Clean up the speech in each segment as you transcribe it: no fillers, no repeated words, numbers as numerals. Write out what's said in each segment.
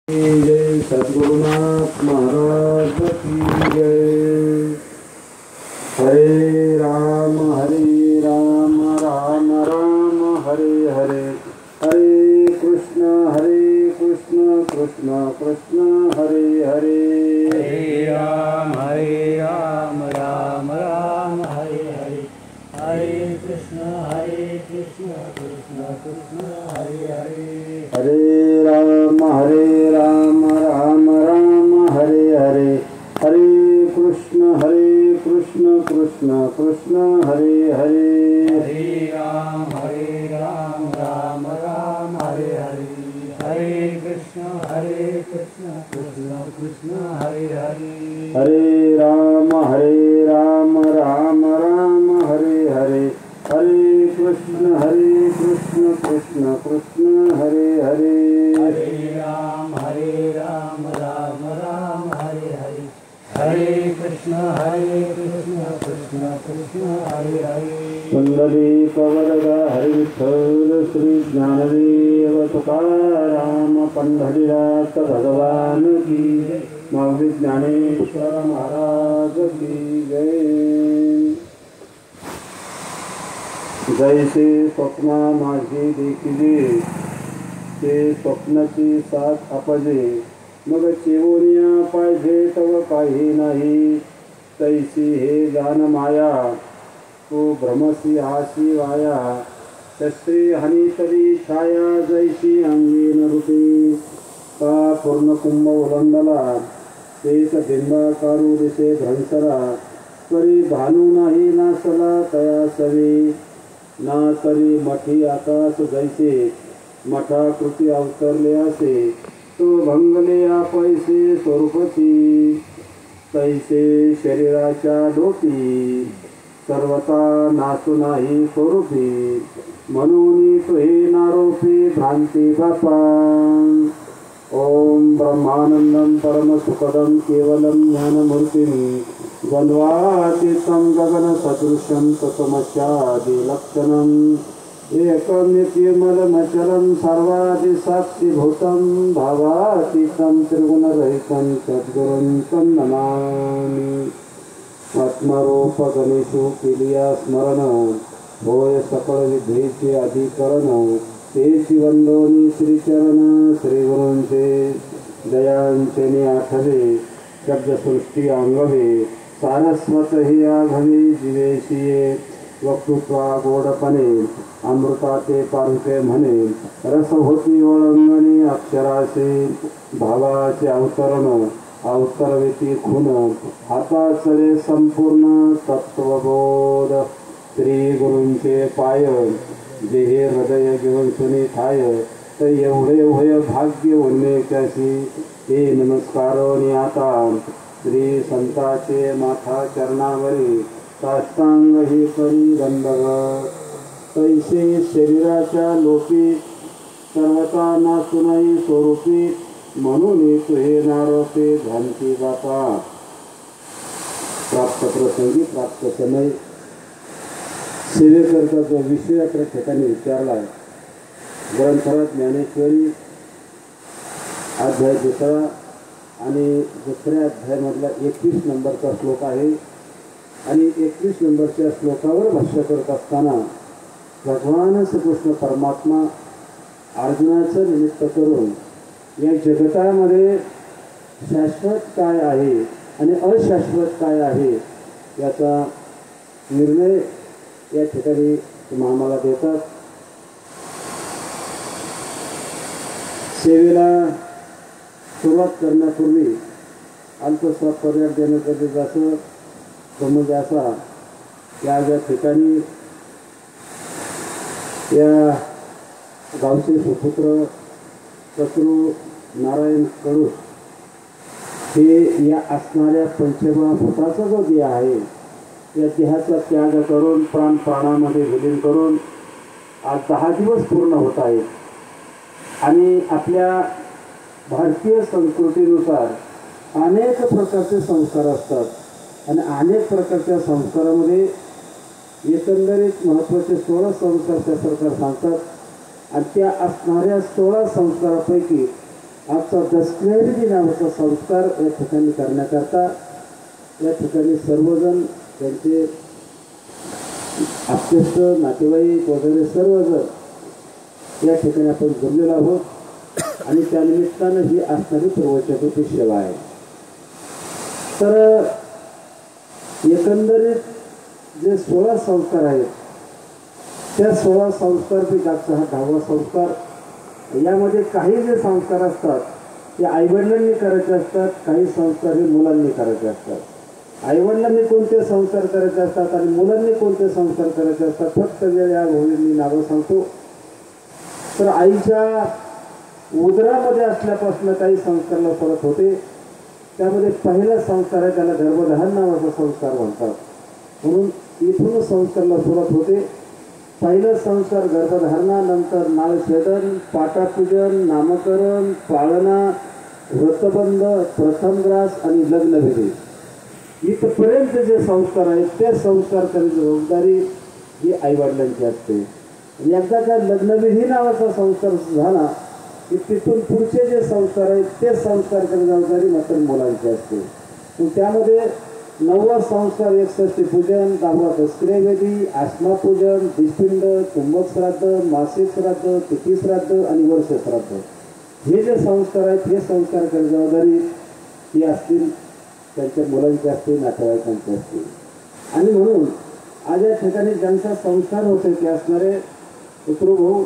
जय सद्गुरुनाथ महाराज की जय। हरे राम राम राम हरे हरे, हरे कृष्ण कृष्ण कृष्ण हरे हरे। हरे राम राम राम हरे हरे, हरे कृष्ण कृष्ण कृष्ण हरे हरे। हरे राम राम हरे हरे, हरे कृष्ण कृष्ण कृष्ण हरे हरे। हरे राम राम हरे हरे, हरे कृष्ण कृष्ण कृष्ण हरे हरे। हरे राम राम हरे हरे, हरे कृष्ण कृष्ण कृष्ण हरे हरे। हरे राम राम हरे हरे, हरे कृष्ण कृष्ण कृष्ण हरे हरे। पुंडलीक वरदा हरि विठ्ठल श्री ज्ञानदेव तुकाराम पंढरीनाथ भगवान की जय। माऊली ज्ञानेश्वर महाराज की जय। जैसे स्वप्ना माझी देखिले, ते स्वप्नाची साथ अपजे, मग चिवुनिया पाहिजे तव काही नाही, तैसी हे जान माया, तू भ्रमसी आशी वाया, शस्त्री हनीतरी छाया, जैसी अंगीन रूपी, का पूर्ण कुंभ उलंडला, तेच बिंबाकारू दिसे ध्वंसरा, तरी भानू नाही नासला तया सवी, ना तरी मठी आकाश जैसे, मठाकृती अवतरले असे, तो भंगले पैसे स्वरूपची, तैसे शरीराच्या डोकी, सर्वता नासू नाही स्वरूपी, म्हणून तुहे नारोपी भ्रांती बापा। ओम ब्रह्मानंदं परमसुखदं केवलं ज्ञानमूर्तिं, द्वन्द्वातीतं गगनसदृशं तत्त्वमस्यादिलक्षणम्, एकं नित्यमलमचलं सर्वादिसाक्षिभूतं, भावातीतं त्रिगुणरहितं सद्गुरुं तं नमामि। आत्मरूप गणेशो केलिया स्मरण, होय सकळ विद्येचे अधिकरण, तेची वंदोनी श्रीचरण श्रीगुरूंचे, दयांचे आठवे शब्दसृष्टी अंगवे, सारस्वत ही आघवे जीवेशिये, वक्तृत्वा गोडपणे अमृताचे पारुके म्हणे, रस होती ओळंगणी अक्षराचे, भावाचे अवतरण अवतरविती खून, हाताचले संपूर्ण तत्वबोध, श्री गुरूंचे पाय, देहे हृदय घेऊन सुनी ठाय, तर एवढे होय भाग्य उन्मेकाशी, हे नमस्कारोनी आता श्री संताचे माथा चरणावरी, साष्टांग ही करी दंडवत, तैसे शरीराच्या लोपी, सर्वता नासुनाई स्वरूपी, म्हणून तुहे नारोपे भ्रांती बापा। प्राप्त प्रसंगी प्राप्त समय, सेवेकरता जो विषय आपल्या ठिकाणी विचारला आहे, ग्रंथराज ज्ञानेश्वरी अध्याय दुसरा आणि दुसऱ्या अध्यायामधला 21 नंबरचा श्लोक आहे, आणि 21 नंबरच्या श्लोकावर भाष्य करत असताना भगवान श्रीकृष्ण परमात्मा अर्जुनाचं निमित्त करून या जगतामध्ये शाश्वत काय आहे आणि अशाश्वत काय आहे याचा निर्णय या ठिकाणी आम्हाला देतात। सेवेला सुरुवात करण्यापूर्वी अल्पसा पर्याय देण्यासाठी जसं समज असा, या ज्या ठिकाणी या गावचे सुपुत्र शत्रू नारायण कडू हे या असणाऱ्या पंचमहाभूताचा जो देह आहे, या देहाचा त्याग करून प्राणामध्ये विलीन करून आज 10 दिवस पूर्ण होत आहेत, आणि आपल्या भारतीय संस्कृतीनुसार अनेक प्रकारचे संस्कार असतात, आणि अनेक प्रकारच्या संस्कारामध्ये एकंदरीत महत्त्वाचे 16 संस्कार त्या प्रकार सांगतात, आणि त्या असणाऱ्या 16 संस्कारापैकी आजचा दसकरी नावाचा संस्कार या ठिकाणी करण्याकरता या ठिकाणी सर्वजण त्यांचे आप्तेष्ट नातेवाईक वगैरे सर्वजण या ठिकाणी आपण जमलेलो आहोत आणि त्यानिमित्तानं ही असणारी प्रवचनाची सेवा आहे. तर एकंदरीत जे 16 संस्कार आहेत त्या 16 संस्कारपैकी आजचा हा 10वा संस्कार. यामध्ये काही जे संस्कार असतात ते आईवडिलांनी करायचे असतात, काही संस्कार हे मुलांनी करायचे असतात. आईवडिलांनी कोणते संस्कार करायचे असतात आणि मुलांनी कोणते संस्कार करायचे असतात फक्त या गोष्टींनी नावं सांगतो. तर आईच्या उदरामध्ये असल्यापासून काही संस्कारला सुरुवात होते. त्यामध्ये पहिला संस्कार आहे त्याला गर्भधारण नावाचा संस्कार म्हणतात. म्हणून इथून संस्कारला सुरुवात होते. पहिलं संस्कार गर्भधारणानंतर नाळछेदन, पाटापूजन, नामकरण, पाळणा, व्रतबंध, प्रथमग्रास आणि लग्नविधी इथपर्यंत जे संस्कार आहेत ते संस्कार करण्याची जबाबदारी ही आईवडिलांची असते. एकदा का लग्नविधी नावाचा संस्कार झाला की तिथून पुढचे जे संस्कार आहेत ते संस्कार करण्याची जबाबदारी मात्र मुलांची असते. पण त्यामध्ये 9वा संस्कार 61 पूजन, 10वा दसक्रियाविधी, आश्मापूजन, दिष्पिंड, कुंभक श्राद्ध, मासिक श्राद्ध, तिथी श्राद्ध आणि वर्ष श्राद्ध हे जे संस्कार आहेत हे संस्कार करण्याची जबाबदारी ही असतील त्यांच्या मुलांची असते, नातेवाईकांची असते. आणि म्हणून आज या ठिकाणी ज्यांचा संस्कार होते ते असणारे पितृभाऊ,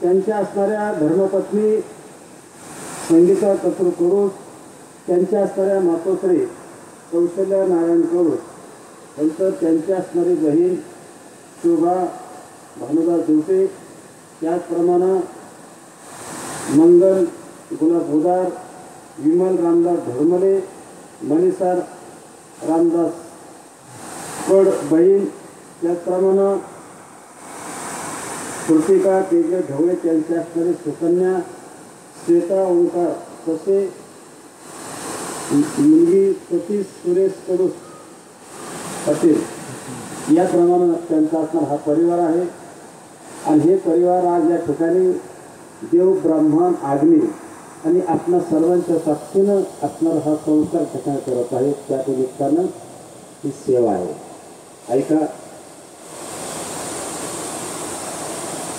त्यांच्या असणाऱ्या धर्मपत्नी संगीता कत्रुपुरुष, त्यांच्या असणाऱ्या मातोश्री कौशल्या नारायण कौर, नंतर त्यांच्या असणारी बहीण शोभा भानुदास दिवटे, त्याचप्रमाणे मंगल गुलाब उदार, विमल रामदास धर्मले, मनीषा रामदास कड बहीण, त्याचप्रमाणे कृतिका तेज ढवळे त्यांच्या असणारी सुकन्या श्वेता ओंकार तसे मुलगी सतीश सुरेश कडूस पाटील याप्रमाणे त्यांचा असणार हा परिवार आहे. आणि हे परिवार आज या ठिकाणी देव ब्राह्मण आग्नी आणि आपणा सर्वांच्या साक्षीनं असणार हा संस्कार ठिकाणी करत आहे. त्या निमित्तानं ही सेवा आहे. ऐका,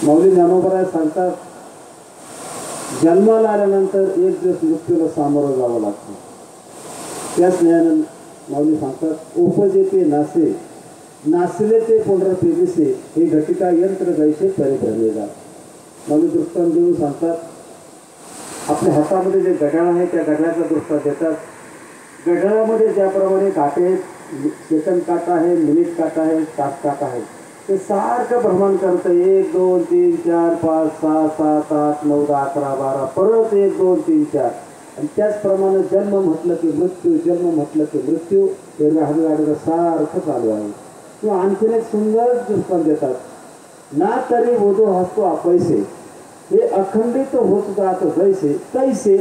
माऊली ज्ञानोबराय सांगतात जन्माला आल्यानंतर एक दिवस मृत्यूला सामोरं जावं लागतं. त्याच ज्ञान माऊली सांगतात उपजे ते नासे नासले ते पुनरपे दिसे हे घटिका यंत्र गैसे परिभ्रमेगा. माऊली दृष्टांत देऊन सांगतात आपल्या हातामध्ये जे घड्याळ आहे त्या घड्याळाचा दृष्टांत देतात. घड्याळामध्ये ज्याप्रमाणे काटे सेकंड काटा आहे, मिनिट काटा आहे, तास काटा आहे, ते सारखं भ्रमण करतं. 1 2 3 4 5 6 7 8 9 10 11 12 परत 1 2 3 4. आणि त्याचप्रमाणे जन्म म्हटलं की मृत्यू, जन्म म्हटलं की मृत्यू हे गाडीला सारखं चालू आहे. किंवा आणखीन एक सुंदर दृष्टांत देतात ना तरी वधू हसतो अपैसे हे अखंडित होत जात जैसे तैसे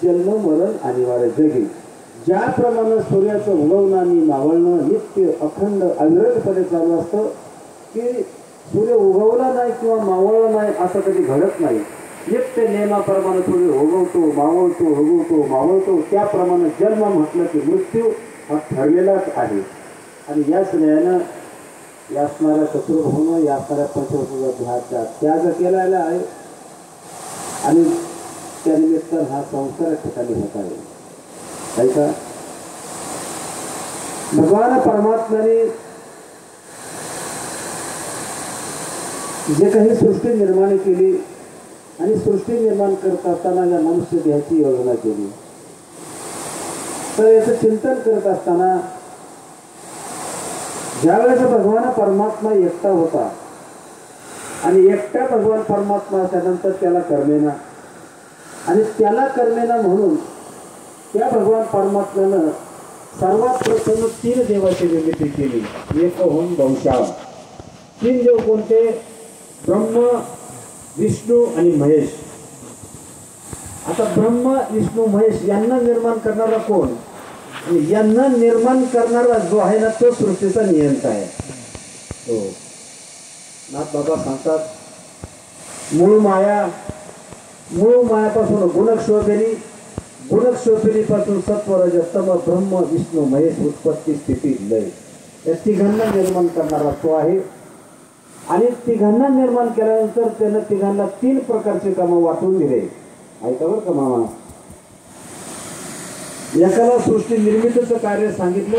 जन्म मरण अनिवार्य जगी. ज्याप्रमाणे सूर्याचं उगवणं आणि मावळणं नित्य अखंड अविरतपणे चालू असतं की सूर्य उगवला नाही किंवा मावळला नाही असं कधी घडत नाही. नित्य नियमाप्रमाणे सूर्य उगवतो मावळतो उगवतो मावळतो. त्याप्रमाणे जन्म म्हटलं की मृत्यू हा ठरलेलाच आहे. आणि याच न्यायानं यासणाऱ्या शत्रुभावनं यासणाऱ्या पंचवटीचा त्याग केलेला आहे. आणि त्यानिमित्तानं हा संस्कार ठिकाणी होत आहे. ऐका, भगवान परमात्म्याने जे काही सृष्टी निर्माण केली आणि सृष्टी निर्माण करत असताना या मनुष्य देहाची योजना केली. तर याचं चिंतन करत असताना ज्यावेळेस भगवान परमात्मा एकटा होता आणि एकटा भगवान परमात्मा त्यानंतर त्याला करमेना आणि त्याला करमेना म्हणून त्या भगवान परमात्म्यानं सर्वात प्रथम 3 देवाची निर्मिती केली. एक होम बहुशा. 3 देव कोणते? ब्रह्म, विष्णू आणि महेश. आता ब्रह्म, विष्णू, महेश यांना निर्माण करणारा कोण? आणि यांना निर्माण करणारा जो आहे ना तो सृष्टीचा नियंता आहे. हो, नाथ बाबा सांगतात मूळ मायापासून गुणक शोध केली भ्रूणक्षोपिणीपासून सत्व रजतम ब्रह्म विष्णू महेश उत्पत्ती स्थिती लय या तिघांना निर्माण करणारा तो आहे. आणि तिघांना निर्माण केल्यानंतर त्यानं तिघांना 3 प्रकारचे कामं वाटून दिले. ऐका बरं का मामा, एकाला सृष्टी निर्मितीचं कार्य सांगितलं,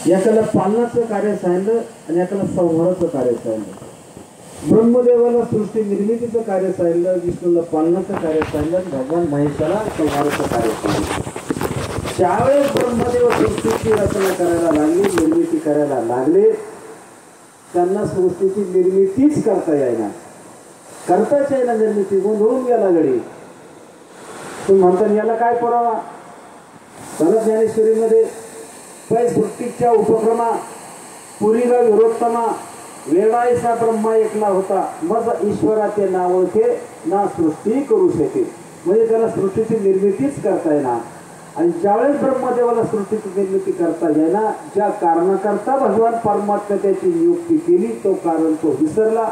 एकाला पालनाचं कार्य सांगितलं आणि एकाला संहाराचं कार्य सांगितलं. ब्रह्मदेवाला सृष्टी निर्मितीचं कार्य सांगितलं, विष्णूला पालनाचं कार्य सांगितलं आणि भगवान महेशाला संहाराचं कार्य सांगितलं. त्यावेळेस ब्रह्मदेव सृष्टीची रचना करायला लागले, निर्मिती करायला लागले. त्यांना सृष्टीची निर्मितीच करता येईना, करताच येईना निर्मिती, गोंधळून गेला गडी. तुम्ही म्हणता याला काय पुरावा? संत ज्ञानेश्वरीमध्ये पै सृष्टीच्या उपक्रमा पुरीला विरोत्तमा वेळायचा ब्रह्मा एकला होता, मग ईश्वराचे नाव ओळखे ना सृष्टी करू शके. म्हणजे त्याला सृष्टीची निर्मितीच करता येणार. आणि ज्यावेळेस ब्रह्मदेवाला सृष्टीची निर्मिती करता येणार, ज्या कारणाकरता भगवान परमात्मा त्याची नियुक्ती केली तो कारण तो विसरला.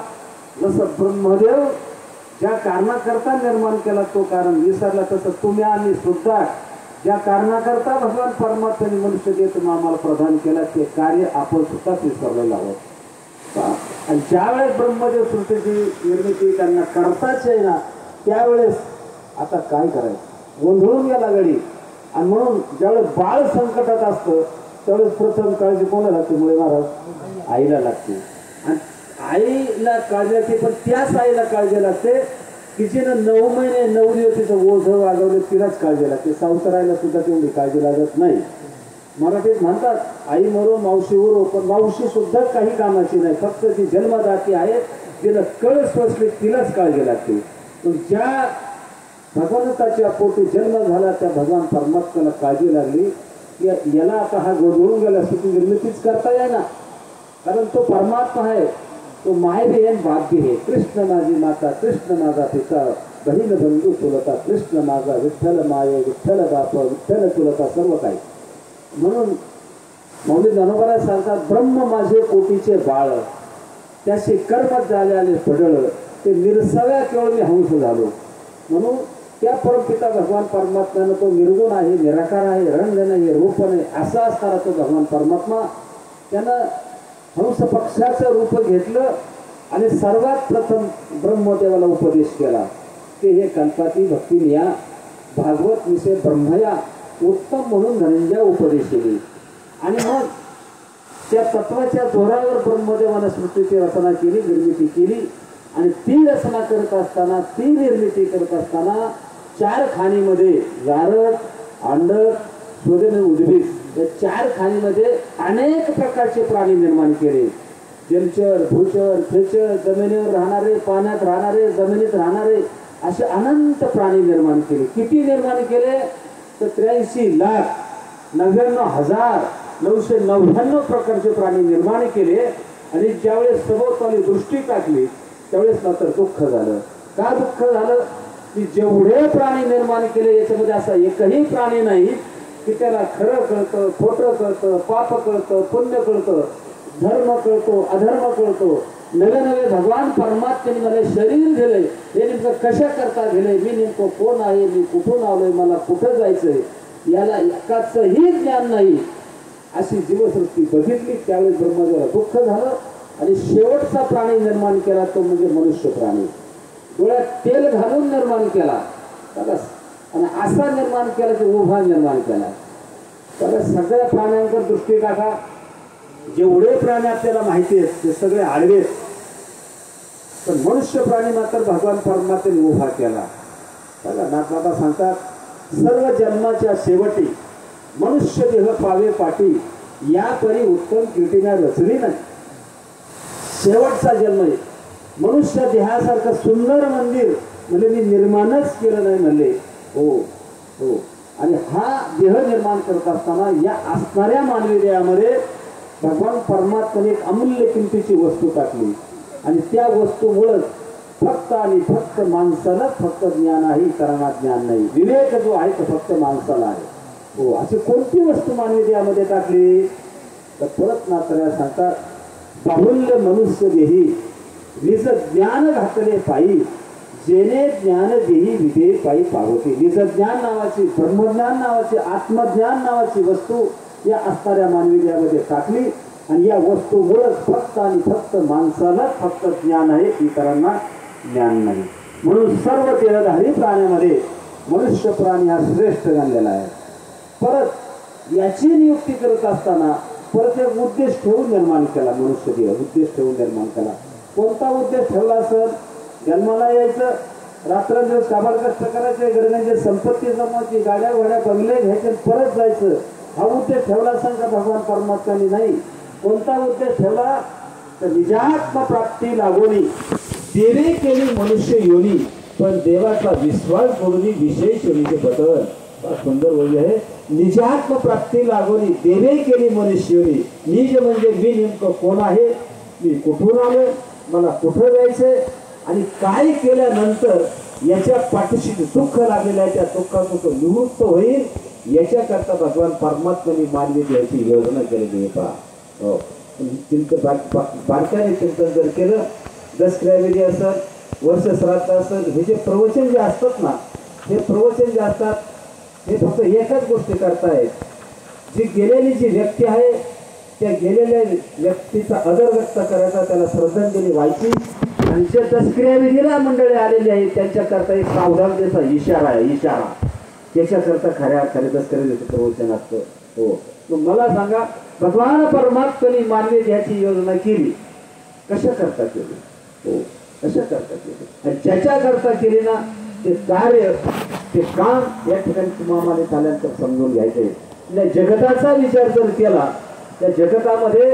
जसं ब्रह्मदेव ज्या कारणाकरता निर्माण केला तो कारण विसरला, तसं तुम्ही आम्ही सुद्धा ज्या कारणाकरता भगवान परमात्म्याने मनुष्य देह तुम्ही आम्हाला प्रदान केला ते कार्य आपण सुद्धाच विसरलेलं आहोत. आणि ज्यावेळेस ब्रह्मदेव सृष्टीची निर्मिती त्यांना करताच येईना, त्यावेळेस आता काय करायचं, गोंधळून गेला गडी. आणि म्हणून ज्यावेळेस बाळ संकटात असतं त्यावेळेस प्रथम काळजी कोणाला लागते? मुळे महाराज, आईला लागते. आणि आईला काळजी लागते, पण त्याच आईला काळजी लागते की जिनं 9 महिने 9 दिवस तिचं ओझं वाजवलं, तिलाच काळजी लागते. सावतरायला सुद्धा तेवढी काळजी लागत नाही. मराठीत म्हणतात आई मरो मावशी उरो, पण मावशी सुद्धा काही कामाची नाही, फक्त ती जन्मदाती आहे, तिला कळस बसली तिलाच काळजी लागते. पण ज्या भगवंताच्या पोटी जन्म झाला त्या भगवान परमात्म्याला काळजी लागली की याला आता हा गोंधळून गेला, सुटी निर्मितीच करता येईना, कारण तो परमात्मा आहे, तो माय भी आहे बाप भी आहे. कृष्ण माझी माता, कृष्ण माझा पिता, बहीण बंधू चुलता, कृष्ण माझा विठ्ठल माये, विठ्ठल बाप, विठ्ठल चुलता, सर्व काही. म्हणून मौली जानोबरा सांगतात, ब्रह्म माझे कोटीचे बाळ, त्याशी कर्मच झाले आले फडळ, ते निरसव्या केवळ मी हंस झालो. म्हणून त्या परमपिता भगवान परमात्म्यानं तो निर्गुण आहे, निराकार आहे, रंग नाही, रूप नाही, असा असणारा तो भगवान परमात्मा त्यानं हंस पक्षाचं रूप घेतलं आणि सर्वात प्रथम ब्रह्मदेवाला उपदेश केला ते हे कल्पाती भक्तिनिया भागवत विषय ब्रह्मया उत्तम म्हणून धनंजय उपदेश केली. आणि मग त्या तत्वाच्या जोरावर ब्रह्मदेवानं सृष्टीची रचना केली, निर्मिती केली. आणि ती रचना करत असताना, ती निर्मिती करत असताना 4 खाणीमध्ये जारक, अंडक, शोधन, उद्भिद या 4 खाणीमध्ये अनेक प्रकारचे प्राणी निर्माण केले. जलचर, भूचर, खेचर, जमिनीवर राहणारे, पाण्यात राहणारे, जमिनीत राहणारे, असे अनंत प्राणी निर्माण केले. किती निर्माण केले तर 83,99,999 प्रकारचे प्राणी निर्माण केले. आणि ज्यावेळेस सभोवताली दृष्टी टाकली त्यावेळेस मात्र दुःख झालं. का दुःख झालं की जेवढे प्राणी निर्माण केले याच्यामध्ये असा एकही प्राणी नाही की त्याला खरं कळतं, खोटं कळतं, पाप कळतं, पुण्य कळतं, धर्म कळतो, अधर्म कळतो. नवे नवे भगवान परमात्म्याने मला शरीर दिलंय, हे नेमकं कशा करता दिलंय, मी नेमकं कोण आहे, मी कुठून आलोय, मला कुठं जायचंय, याला एकाचंही ज्ञान नाही. अशी जीवसृष्टी बघितली. त्यावेळेस ब्रह्मदेवाला दुःख झालं आणि शेवटचा प्राणी निर्माण केला तो म्हणजे मनुष्य प्राणी. डोळ्यात तेल घालून निर्माण केला बघा, आणि असा निर्माण केला की उभा निर्माण केला बघा. सगळ्या प्राण्यांवर दृष्टी टाका, जेवढे प्राणी आपल्याला माहिती आहेत ते सगळे आडवेत, पण मनुष्य प्राणी मात्र भगवान परमात्म्याने उभा केला बघा. नाथबाबा सांगतात, सर्व जन्माच्या शेवटी मनुष्य देह पावे पाठी, या परी उत्तम कीर्तीने रचली नाही. शेवटचा जन्म आहे. मनुष्य देहासारखं सुंदर मंदिर म्हणजे मी निर्माणच केलं नाही म्हणले. हो हो. आणि हा देह निर्माण करत असताना या असणाऱ्या मानवी देहामध्ये भगवान परमात्म्याने एक अमूल्य किमतीची वस्तू टाकली. आणि त्या वस्तूमुळं फक्त आणि फक्त माणसालाच फक्त ज्ञान आहे, इतरांना ज्ञान नाही. विवेक जो आहे तो फक्त माणसाला आहे. हो. अशी कोणती वस्तू मानवी देहामध्ये टाकली तर परत नात्र्या सांगतात, बाहुल्य मनुष्य देही निज ज्ञान घातले पायी, जेणे ज्ञान देही विधे पायी पावते. निज ज्ञान नावाची, ब्रह्मज्ञान नावाची, आत्मज्ञान नावाची वस्तू या असणाऱ्या मानवी यामध्ये टाकली आणि या वस्तूमुळेच फक्त आणि फक्त माणसाला फक्त ज्ञान आहे, इतरांना ज्ञान नाही. म्हणून सर्व देहधारी प्राण्यामध्ये मनुष्य प्राणी हा श्रेष्ठ गणलेला आहे. परत याची नियुक्ती करत असताना परत एक उद्देश ठेवून निर्माण केला. मनुष्य देह उद्देश ठेवून निर्माण केला. कोणता उद्देश ठेवला असेल? जन्माला यायचं, रात्रंदिवस काबाड कष्ट करायचे, गरजेचे संपत्ती जमवायची, गाड्या घोड्या बंगले घ्यायचे, परत जायचं, हा उद्देश ठेवला असेल का भगवान परमात्म्याने? नाही. कोणता उद्देश ठेवला? तर निजात्म प्राप्ती लागोनी देवे केली मनुष्य योनी, पण देवाचा विश्वास सोडून विशेष योनीचे बदल. सुंदर वही आहे. निजात्म प्राप्ती लागोनी देवे केली मनुष्य योनी. निज म्हणजे मी नेमकं कोण आहे, मी कुठून आलो, मला कुठं जायचंय आणि काय केल्यानंतर याच्या पाठीशी दुःख लागलेलं आहे, त्या दुःखातून तो निवृत्त होईल, याच्याकरता भगवान परमात्म्याने मानवी द्यायची योजना केलेली आहे. पहा, हो, बारकाने चिंतन जर केलं, दसक्रियाविधी असत, वर्ष श्राद्ध असत, हे जे प्रवचन जे असतात ना, हे प्रवचन जे असतात हे फक्त एकच गोष्टी करतायत. जी गेलेली जी व्यक्ती आहे त्या गेलेल्या व्यक्तीचा आदर व्यक्त करायचा, त्याला श्रद्धांजली व्हायची. आणि जे दसक्रियाविधीला मंडळी आलेली आहेत त्यांच्याकरता एक सावधानतेचा इशारा आहे, इशारा. त्याच्याकरता खऱ्या दसक्रियाविधीचं प्रवचन असतं. हो, मग मला सांगा, भगवान परमात्म्याने मानवी ध्याची योजना केली, कशा करता केली? हो, कशा करता केली? आणि ज्याच्या करता केली ना, ते कार्य, ते काम या ठिकाणी तुम्हाला झाल्यानंतर समजून घ्यायचंय. या जगताचा विचार जर केला, त्या जगतामध्ये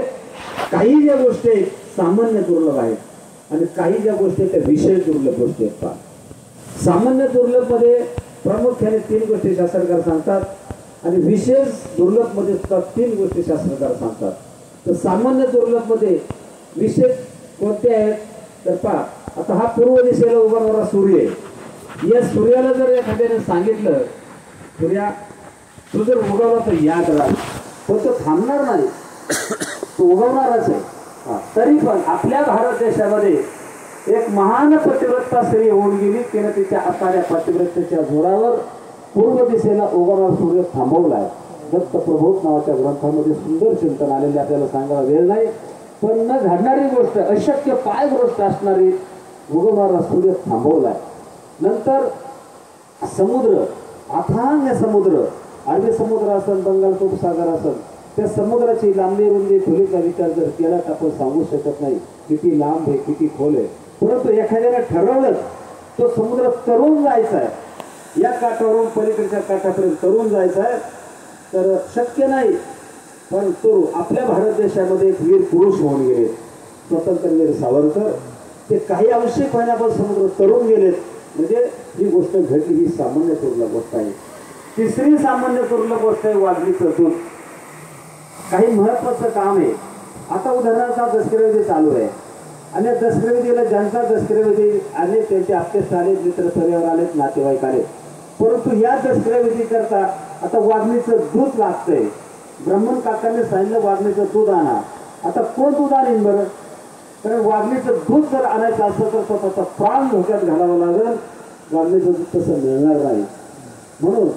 काही ज्या गोष्टी आहेत सामान्य दुर्लभ आहेत आणि काही ज्या गोष्टी त्या विशेष दुर्लभ गोष्टी आहेत. पहा, सामान्य दुर्लभ मध्ये प्रामुख्याने 3 गोष्टी शास्त्रकार सांगतात आणि विशेष दुर्लभ मध्ये 3 गोष्टी शास्त्रकार सांगतात. तर सामान्य दुर्लभ मध्ये विशेष कोणते आहेत? तर पहा, आता हा पूर्व दिशेला उभारणारा सूर्य आहे. या सूर्याला जर एखाद्याने सांगितलं, सूर्या तू जर उगवला तर याद राहा, पण तो थांबणार नाही, तो उगवणारच आहे. तरी पण आपल्या भारत देशामध्ये एक महान पतिव्रता स्त्री होऊन गेली, तिने तिच्या असणाऱ्या पतिव्रतेच्या जोरावर पूर्व दिशेला उगवणारा सूर्य थांबवलाय. दत्त प्रबोध नावाच्या ग्रंथामध्ये सुंदर चिंतन आलेले, आपल्याला सांगायला वेळ नाही. पण न घडणारी गोष्ट, अशक्य पाय गोष्ट असणारी उगवणारा सूर्य थांबवलाय. नंतर समुद्र, अथांग समुद्र, अरबी समुद्र असेल, बंगालचा उपसागर असेल, त्या समुद्राची लांबी रुंदी खोलीचा विचार जर केला तर आपण सांगू शकत नाही किती लांब आहे, किती खोल आहे. परंतु एखाद्याने ठरवलं तो समुद्र तरुण जायचा आहे, या काठावरून पलीकडच्या काठापर्यंत तरुण जायचा आहे, तर शक्य नाही. पण तो आपल्या भारत देशामध्ये एक वीर पुरुष होऊन गेले, स्वतंत्रवीर सावरकर. ते काही अंशिक महिन्यापासून समुद्र तरुण गेलेत. म्हणजे ही गोष्ट घडली, ही सामान्य दुर्लभ गोष्ट आहे. तिसरी सामान्य दुर्लभ गोष्ट आहे वाघलीचं दूध. काही महत्वाचं काम आहे. आता उदाहरणार्थ दसक्रियाविधी चालू आहे आणि दसक्रियाविधीला ज्यांचा दसक्रियाविधी आले, त्यांचे आप्तेष्ट आले, मित्र परिवार आलेत, नातेवाईक आले. परंतु या दसक्रियाविधी करता आता वाघलीचं दूध लागतंय. ब्राह्मण काकांनी सांगितलं वाघलीचं दूध आणा. आता कोण दूध आणीन बरं? कारण वाघलीचं दूध जर आणायचं असलं तर स्वतःचा प्राण धोक्यात घालावं लागेल. वाघलीचं दूध तसं मिळणार नाही. म्हणून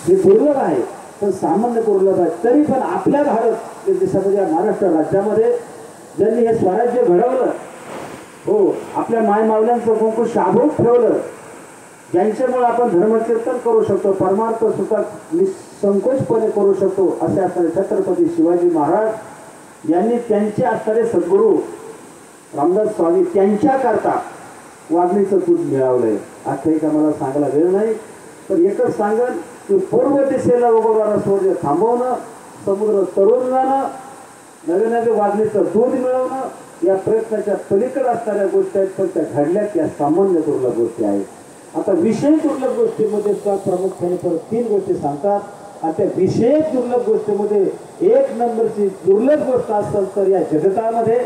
हे दुर्लभ आहे, पण सामान्य दुर्लभ आहे. तरी पण आपल्या भारत देशामध्ये, महाराष्ट्र राज्यामध्ये ज्यांनी हे स्वराज्य घडवलं, हो, आपल्या मायमावल्यांचं कुंकू शाबूत ठेवलं, ज्यांच्यामुळे आपण धर्मकीर्तन करू शकतो, परमार्थ सुद्धा निसंकोचपणे करू शकतो, असे असणारे छत्रपती शिवाजी महाराज यांनी त्यांचे असणारे सद्गुरू रामदास स्वामी त्यांच्याकरता वाघलीचं दूध मिळवलंय. आख्यायिका मला सांगायला वेळ नाही, पण एकच सांगेल की पूर्व दिशेला उगवणारा सूर्य थांबवणं, समुद्र तरुण जाणं, नवे नवे वाघलीचं दूध मिळवणं, या प्रयत्नाच्या पलीकडे असणाऱ्या गोष्टी आहेत, पण त्या घडल्यात या सामान्य दुर्लभ गोष्टी आहेत. आता विशेष दुर्लभ गोष्टीमध्ये प्रामुख्याने 3 गोष्टी सांगतात. आणि त्या विशेष दुर्लभ गोष्टीमध्ये 1 नंबरची दुर्लभ गोष्ट असेल तर या जगतामध्ये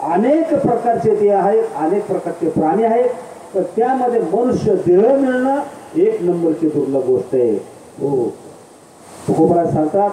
अनेक प्रकारचे देह आहेत, अनेक प्रकारचे प्राणी आहेत, तर त्यामध्ये मनुष्य देह मिळणं 1 नंबरची दुर्लभ गोष्ट आहे. हो, तुकोबराज सांगतात,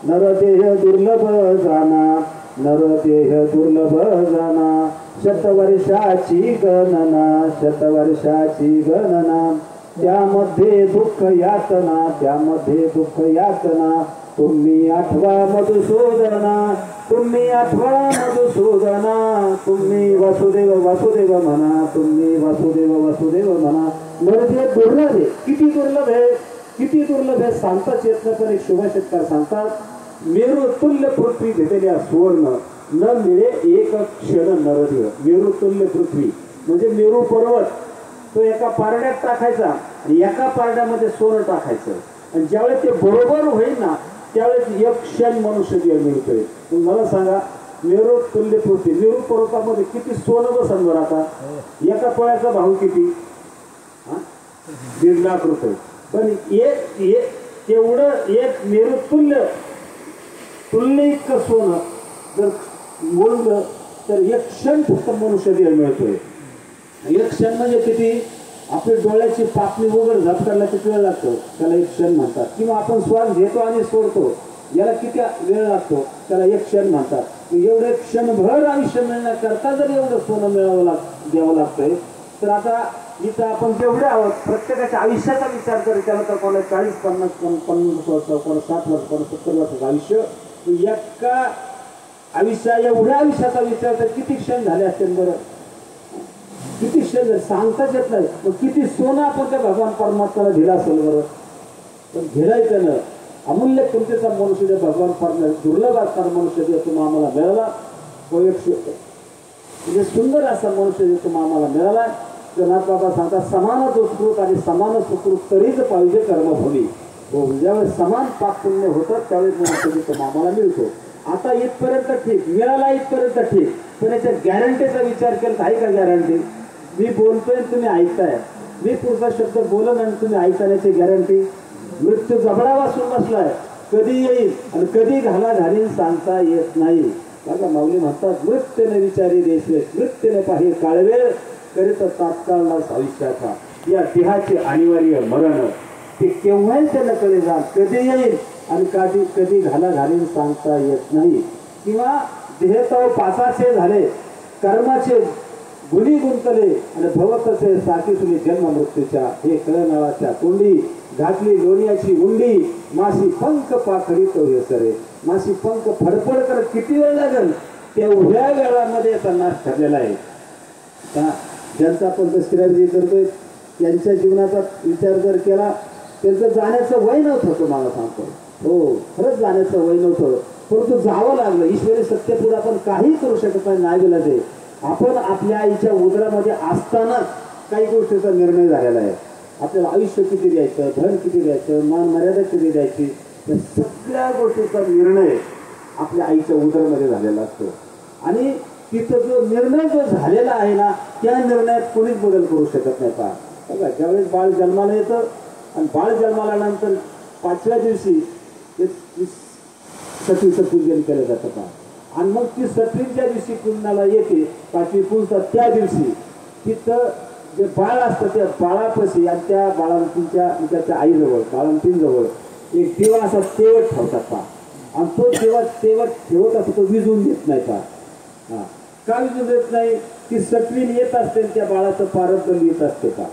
नरदेह दुर्लभ जाना नरदेह दुर्लभ जाना शतवर्षाची गणना शतवर्षाची गणना त्यामध्ये दुःख यातना त्यामध्ये दुःख यातना तुम्ही आठवा मधुसूदना तुम्ही आठवा मधुसूदना तुम्ही वासुदेव वासुदेव म्हणा तुम्ही वासुदेव वासुदेव म्हणा नरदेह दुर्लभ आहे किती दुर्लभ आहे किती दुर्लभ आहे सांगताच येत नाही पण एक शुभशतकार सांगतात मेरू तुल्य पृथ्वी भेटलेल्या सुवर्ण न मिळे एक क्षण नरदेह मेरू तुल्य पृथ्वी म्हणजे मेरू पर्वत तो एका पारड्यात टाकायचा आणि एका पारड्यामध्ये सोनं टाकायचं आणि ज्यावेळेस ते बरोबर होईल ना त्यावेळेस एक क्षण मनुष्य देह मिळतोय मग मला सांगा मेरू तुल्य पृथ्वी मेरू पर्वतामध्ये किती सोनं बसन बरं आता एका पोळ्याचा भाव किती 1.5 लाख रुपये पण एक एवढं एक मेरू तुल्य इतकं सोनं जर बोललं तर एक क्षण फक्त मनुष्य देह मिळतोय एक क्षण म्हणजे किती आपली डोळ्याची पापणी वगैरे झपकायला किती वेळ लागतो त्याला एक क्षण म्हणतात किंवा आपण श्वास घेतो आणि सोडतो याला किती वेळ लागतो त्याला एक क्षण म्हणतात एवढे क्षणभर आयुष्य मिळण्याकरता जर एवढं सोनं द्यावं लागतंय तर आता इथं आपण जेवढे आहोत प्रत्येकाच्या आयुष्याचा विचार करू त्याला तर कोणा 40-50 वर्ष कोणा 60 वर्ष कोणा 70 वर्षाचं आयुष्य एका एवढ्या आयुष्याचा विचार तर किती क्षण झाले असतील बरं किती क्षण सांगताच येत नाही मग किती सोनं आपण त्या भगवान परमात्म्याला दिला असेल बरं पण घेरायचं ना अमूल्य किमतीचा मनुष्य भगवान परमात्मा दुर्लभ असणारा मनुष्य तुम्ही आम्हाला मिळाला तो एक म्हणजे सुंदर असा मनुष्य तुम्ही आम्हाला मिळाला नाथ बाबा सांगतात समान दुष्कृत आणि समान सुकृत तरीच पाहिजे कर्मभूमी हो ज्यावेळेस समान पाप पुण्य होतं त्यावेळेस मनुष्य तुम्ही आम्हाला मिळतो आता इथपर्यंत ठीक मिळाला इथपर्यंत ठीक पण याच्या गॅरंटीचा विचार केला आहे का गॅरंटी मी बोलतोय तुम्ही ऐकताय मी पुढचा शब्द बोलून आणि तुम्ही ऐकण्याची गॅरंटी मृत्यू जबडा वाचून बसलाय कधी येईल आणि कधी घालीन सांगता येत नाही बघा माऊली म्हणतात मृत्यूने विचारी देशले मृत्यूने पाहि काळवेळ करीत तात्काळ आयुष्याचा या देहाचे अनिवार्य मरण ते केव्हाही त्याला कळे जा कधी येईल आणि कधी घालीन सांगता येत नाही किंवा देहतव पासाचे झाले कर्माचे गुणी गुंतले आणि भवतचे साकी तुझे जन्म मृत्यूच्या हे कळनाळाच्या कोंडी घातली लोण्याची उंडी मासी पंख पाखडीत हे सरे मासी पंख फडफड करत किती वेळ लागेल तेवढ्या वेळामध्ये याचा नाश ठरलेला आहे ज्यांचा आपण दशराजी करतोय त्यांच्या जीवनाचा विचार जर केला त्यांचं जाण्याचं वय नव्हतं तुम्हाला सांगतो हो खरंच जाण्याचं वय नव्हतं परंतु जावं लागलं ईश्वरी सत्यपुढे आपण काही करू शकत नाही गेला ते आपण आपल्या आईच्या उदरामध्ये असतानाच काही गोष्टीचा निर्णय झालेला आहे आपल्याला आयुष्य किती द्यायचं धन किती द्यायचं मान मर्यादा किती द्यायची या सगळ्या गोष्टीचा निर्णय आपल्या आईच्या उदरामध्ये झालेला असतो आणि तिथं जो निर्णय जो झालेला आहे ना त्या निर्णयात कोणीच बदल करू शकत नाही पहा बघा ज्यावेळेस बाळ जन्माला येतं आणि बाळ जन्माला नंतर 5व्या दिवशी सतीचं पूजन केलं जातं पहा आणि मग ती सती ज्या दिवशी कुंडाला येते 5वी पूजतात त्या दिवशी तिथं जे बाळ असतं त्या बाळापाशी आणि त्या बाळांतीच्या आईजवळ बाळांतींजवळ एक दिवा असा तेवत ठेवतात पहा आणि तो तेवत ठेवत असतो तो विजून देत नाही पहा का विजून देत नाही ती सटवीन येत असते त्या बाळाचं पारंपर्य लिहित असते का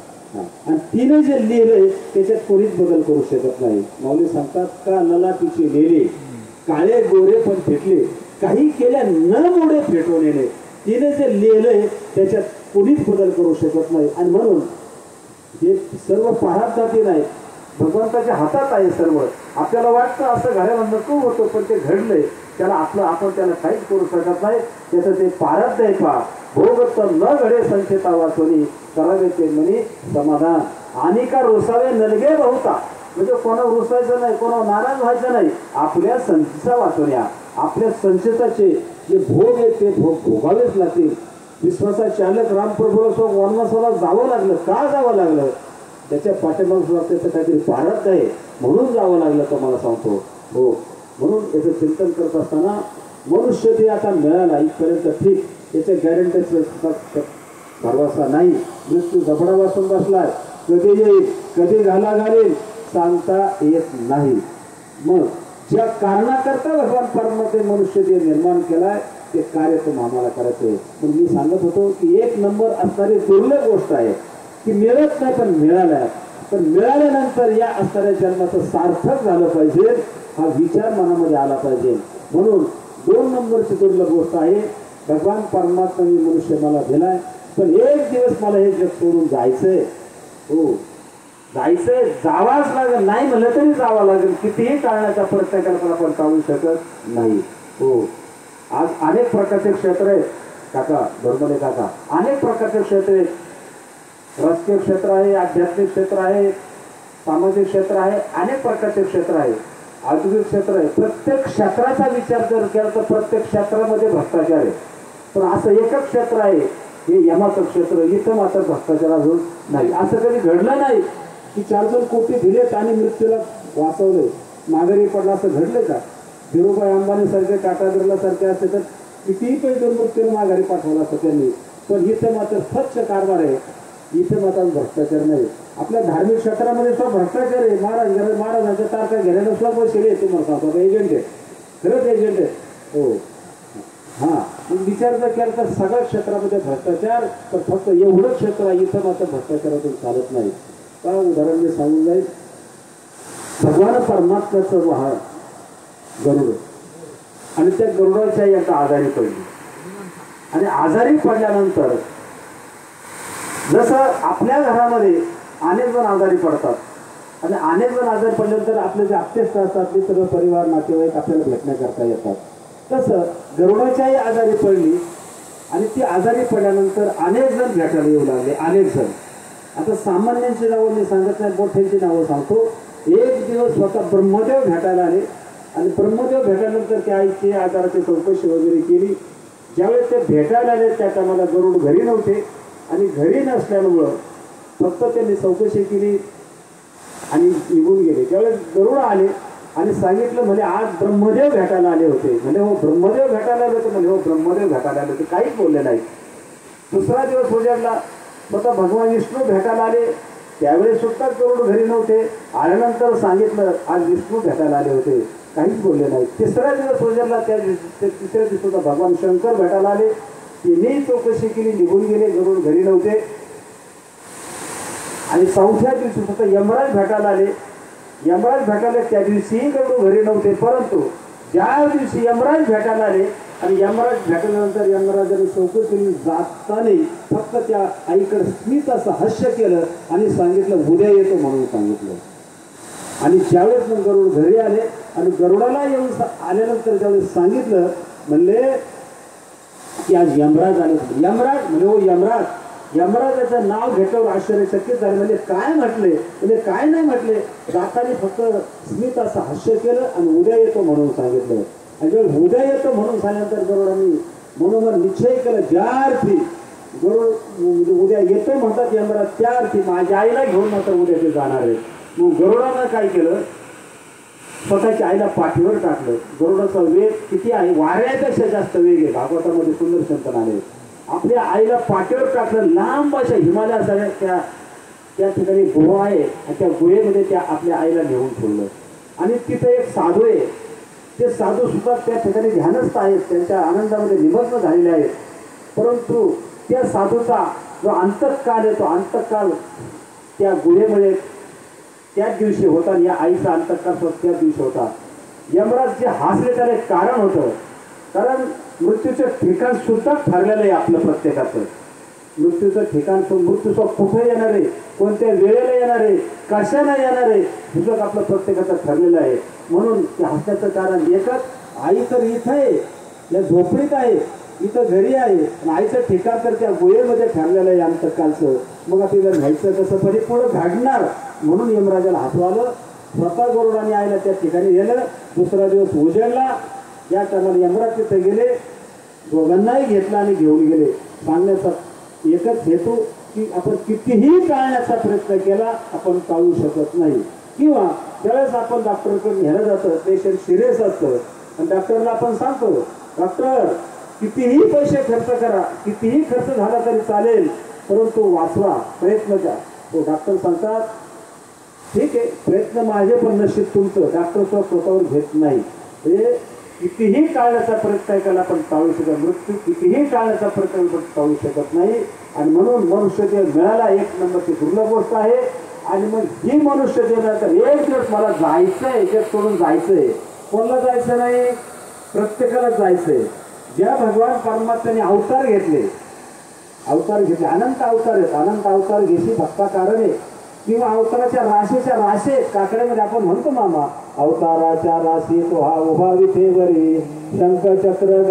आणि तिने जे लिहिलंय त्याच्यात कोणीच बदल करू शकत नाही माऊली सांगतात का ललाटीचे लिहिले काळे गोरे पण फेटले काही केल्या न मोडे फेटून येणे तिने जे लिहिलंय त्याच्यात कोणीच बदल करू शकत नाही आणि म्हणून हे सर्व पाहत जाती नाही भगवंताच्या हातात आहे सर्व आपल्याला वाटतं असं घराला नको होतं पण ते घडलंय त्याला आपण त्याला काहीच करू शकत नाही त्याचं ते पारत नाही पहा भोगत न घडे संचेता वाचवणी करावे ते म्हणे समाधान आणि का रोसावे नलगे बहुता म्हणजे कोणा रुसायचं नाही कोणा नाराज व्हायचं नाही आपल्या संचेचा वाचवण्या आपल्या संचेताचे जे भोग आहेत ते भोग भोगावेच लागतील विश्वासा चालक रामप्रभूला वनवासाला जावं लागलं का जावं लागलं त्याच्या पाठीमागं त्याचं काहीतरी भारत आहे म्हणून जावं लागलं तर मला सांगतो हो म्हणून याचं चिंतन करत असताना मनुष्य ते आता मिळाला इथपर्यंत ठीक त्याच्या गॅरंटीचं भरवसा नाही मृत्यू झपडा वाचून बसलाय कधी येईल कधी घालेल सांगता येत नाही मग ज्या कारणाकरता भगवान परमात्मा मनुष्य जे निर्माण केलाय ते कार्य तो आम्हाला करायचंय. पण मी सांगत होतो की एक नंबर असणारी दुर्लभ गोष्ट आहे की मिळत नाही पण मिळाल्या, पण मिळाल्यानंतर या असणाऱ्या जन्माचं सार्थक झालं पाहिजे हा विचार मनामध्ये आला पाहिजे. म्हणून 2 नंबरची दुर्लभ गोष्ट आहे भगवान परमात्म्याने मनुष्य मला दिलाय, पण एक दिवस मला हे जग सोडून जायचंय. हो जायचंय, जावाच लागेल, नाही म्हणलं तरी जावं लागेल. कितीही टाळण्याचा प्रयत्न केला आपण टाळू शकत नाही. हो आज अनेक प्रकारचे क्षेत्र आहेत काका, धर्मले काका, अनेक प्रकारचे क्षेत्र आहेत. राजकीय क्षेत्र आहे, आध्यात्मिक क्षेत्र आहे, सामाजिक क्षेत्र आहे, अनेक प्रकारचे क्षेत्र आहे, औद्योगिक क्षेत्र आहे. प्रत्येक क्षेत्राचा विचार जर केला तर प्रत्येक क्षेत्रामध्ये भ्रष्टाचार आहे. पण असं एकच क्षेत्र आहे हे यमाचं क्षेत्र, इथं मात्र भ्रष्टाचार अजून नाही. असं कधी घडलं नाही की 4 जण कोटी दिलेत आणि मृत्यूला वाचवले, माघारी पडला, असं घडलं का? धीरूभाई अंबानी सारखे, टाटा बिर्ला सारखे असते तर कितीही पैसे मृत्यूला माघारी पाठवला असतं त्यांनी. पण इथं मात्र स्वच्छ कारभार आहे, इथं मात्र भ्रष्टाचार नाही. आपल्या धार्मिक क्षेत्रामध्ये सुद्धा भ्रष्टाचार आहे. महाराजांच्या तारखा घेण्याला सुद्धा पैसे आहे. तुम्हाला सांगतो एजंट आहे, खरंच एजंट आहे. हो हां, विचार जर केला तर सगळ्या क्षेत्रामध्ये भ्रष्टाचार, तर फक्त एवढं क्षेत्र आहे इथं मात्र भ्रष्टाचारातून चालत नाही. का उदाहरण मी सांगून जाईल. भगवान परमात्म्याचं वाहन गरुड, आणि त्या गरुडाच्या एकदा आजारी पडली, आणि आजारी पडल्यानंतर जसं आपल्या घरामध्ये अनेक जण आजारी पडतात, आणि अनेक जण आजारी पडल्यानंतर आपले जे आप्तेष्ट असतात ते सगळं परिवार नातेवाईक आपल्याला भेटण्याकरता येतात, तसं गरुडाच्याही आजारी पडली. आणि ती आजारी पडल्यानंतर अनेक जण भेटायला येऊ लागले, अनेक जण. आता सामान्यांची नावं मी सांगत नाही, मोठ्यांची नावं सांगतो. एक दिवस स्वतः ब्रह्मदेव भेटायला आले, आणि ब्रह्मदेव भेटल्यानंतर त्या आईची आजाराची चौकशी वगैरे केली. ज्यावेळेस ते भेटायला आले त्या टायमाला गरुड घरी नव्हते, आणि घरी नसल्यामुळं फक्त त्यांनी चौकशी केली आणि निघून गेले. त्यावेळेस गरुड आले आणि सांगितलं, म्हणजे आज ब्रह्मदेव भेटायला आले होते. म्हणजे हो ब्रह्मदेव भेटायला आले होते, म्हणजे हो ब्रह्मदेव भेटायला आले होते, काहीच बोलले नाही. दुसरा दिवस उजाडला, स्वतः भगवान विष्णू भेटायला आले. त्यावेळेस सुद्धा गरुड घरी नव्हते. आल्यानंतर सांगितलं आज विष्णू भेटायला आले होते, काहीच बोलले नाही. तिसरा दिवस उजाडला, त्या तिसऱ्या दिवशी सुद्धा भगवान शंकर भेटायला आले. तिनेही चौकशी केली, निघून गेले, गरुड घरी नव्हते. आणि चौथ्या दिवशी सुद्धा यमराज भेटायला आले. यमराज भेटायला त्या दिवशीही गरुड घरी नव्हते. परंतु ज्या दिवशी यमराज भेटायला आले आणि यमराज भेटल्यानंतर यमराजाने चौकशी जाताना फक्त त्या आईकडे स्मित असं हास्य केलं आणि सांगितलं उद्या येतो म्हणून सांगितलं. आणि ज्यावेळेस मग गरुड घरी आले आणि गरुडाला येऊन आल्यानंतर ज्यावेळेस सांगितलं, म्हणले की आज यमराज आले. यमराज म्हणजे हो यमराज. यमराजाचं नाव घेतल्यावर आश्चर्यचकित झाले. म्हणजे काय म्हटले, म्हणजे काय नाही म्हटले, जाताना फक्त स्मित असं हास्य केलं आणि उद्या येतो म्हणून सांगितलं. आणि जेव्हा उद्या येतो म्हणून सांगितल्यानंतर गरुडांनी म्हणून निश्चय केलं, ज्या अर्थी गरुड उद्या येतो म्हणतात यमराज, त्या अर्थी माझ्या आईला घेऊन मात्र उद्या ते जाणार आहे. मग गरुडानं काय केलं, स्वतःच्या आईला पाठीवर टाकलं. गरुडाचा वेग किती आहे, वाऱ्यापेक्षा जास्त वेग आहे. भागवतामध्ये सुंदर संतन आले. आपल्या आईला पाठीवर टाकलं, लांब अशा हिमालयासारख्या त्या ठिकाणी गुहा आहे, आणि त्या गुहेमध्ये त्या आपल्या आईला घेऊन ठेवलं. आणि तिथं एक साधू आहे, ते साधू सुद्धा त्या ठिकाणी ध्यानस्थ आहेत, त्यांच्या आनंदामध्ये निमग्न झालेले आहेत. परंतु त्या साधूचा जो अंतकाल आहे, तो अंतकाल त्या गुहेमध्ये त्याच दिवशी होता, आणि या आईचा अंतकाल त्याच दिवशी होता. यमराज जे हसले त्याला एक कारण होतं, कारण मृत्यूचं ठिकाण सुद्धा ठरलेलं आहे आपलं प्रत्येकाचं. मृत्यूचं ठिकाण, मृत्यूचा कुठे येणार आहे, कोणत्या वेळेला येणार आहे, कशाला येणार आहे, तुझं आपलं प्रत्येकाचं ठरलेलं आहे. म्हणून ते हसण्याचं कारण एकच, आई तर इथं आहे, या झोपडीत आहे, इथं घरी आहे, आणि आईचं ठिकाण तर त्या गुहेमध्ये ठरलेलं आहे अंतकालचं. मग आपल्याला न्यायचं कसं पण पुढं घडणार, म्हणून यमराजाला हसू आलं. स्वतः गरुडाने आईला त्या ठिकाणी गेलं. दुसरा दिवस उजेडला, या टायमाला यमराज तिथे गेले, दोघांनाही घेतला आणि घेऊन गेले. सांगण्याचा एकच हेतू की आपण कितीही टाळण्याचा प्रयत्न केला आपण टाळू शकत नाही. किंवा त्यावेळेस आपण डॉक्टरकडे नेलं जातं, पेशंट सिरियस असतं, आणि डॉक्टरला आपण सांगतो, डॉक्टर कितीही पैसे खर्च करा, कितीही खर्च झाला तरी चालेल, परंतु वाचवा, प्रयत्न करा. तो डॉक्टर सांगतात ठीक आहे, प्रयत्न माझे पण नशीब तुमचं, डॉक्टर स्वतःवर घेत नाही. म्हणजे कितीही टाळण्याचा प्रयत्न केला पण टाळू शकत, मृत्यू कितीही टाळण्याचा प्रयत्न पण टाळू शकत नाही. आणि म्हणून मनुष्य देह मिळाला एक नंबरची दुर्लभ गोष्ट आहे. आणि मग ही मनुष्य देह तर एक दिवस मला जायचंय, जग सोडून जायचंय. कोणाला जायचं नाही? प्रत्येकाला जायचंय. ज्या भगवान परमात्म्याने अवतार घेतले, अनंत अवतार आहेत. अनंत अवतार घेशी भक्ता कारण आहे, किंवा अवताराच्या राशीच्या राशी आहेत. काकड्यामध्ये आपण म्हणतो मामा, अवताराच्या राशी तो हा उभा विठेवरी, शंखचक्र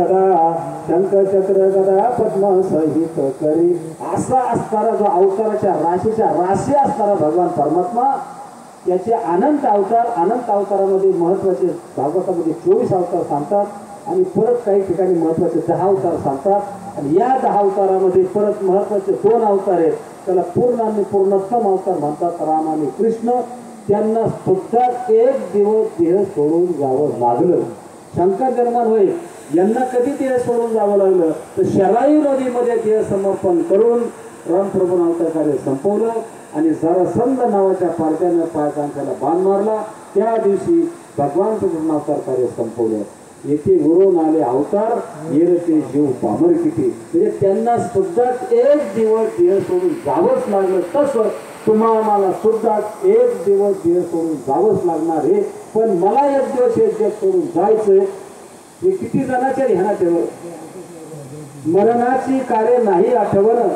गदा पद्म सहित करी. असा असणारा जो अवताराच्या राशीच्या राशी असणारा भगवान परमात्मा, याचे अनंत अवतारामध्ये महत्वाचे भागवतामध्ये 24 अवतार सांगतात. आणि परत काही ठिकाणी महत्वाचे 10 अवतार सांगतात. आणि या 10 अवतारामध्ये परत महत्वाचे 2 अवतार आहेत, त्याला पूर्ण आणि पूर्णोत्तम अवतार म्हणतात, राम आणि कृष्ण. त्यांना सुद्धा एक दिवस देह सोडून जावं लागलं. शंकर निर्माण होईल, यांना कधी देह सोडून जावं लागलं तर शरायू नदीमध्ये देह समर्पण करून रामप्रभू अवतार कार्य संपवलं. आणि जरासंध नावाच्या पारट्यानं पायकांच्याला बाण मारला. त्या दिवशी भगवान कृष्ण अवतार कार्य संपवलं. येथे गुरुन आले अवतार, येरते जीव पामर किती. म्हणजे त्यांना सुद्धा एक दिवस देह सोडून जावंच लागलं. तसं तुम्हाला सुद्धा एक दिवस देह सोडून जावंच लागणार आहे. पण मला एक दिवस हे जग सोडून जायचंय. हे किती जणांच्या ध्यानात ठेव, मरणाची कार्य नाही आठवण,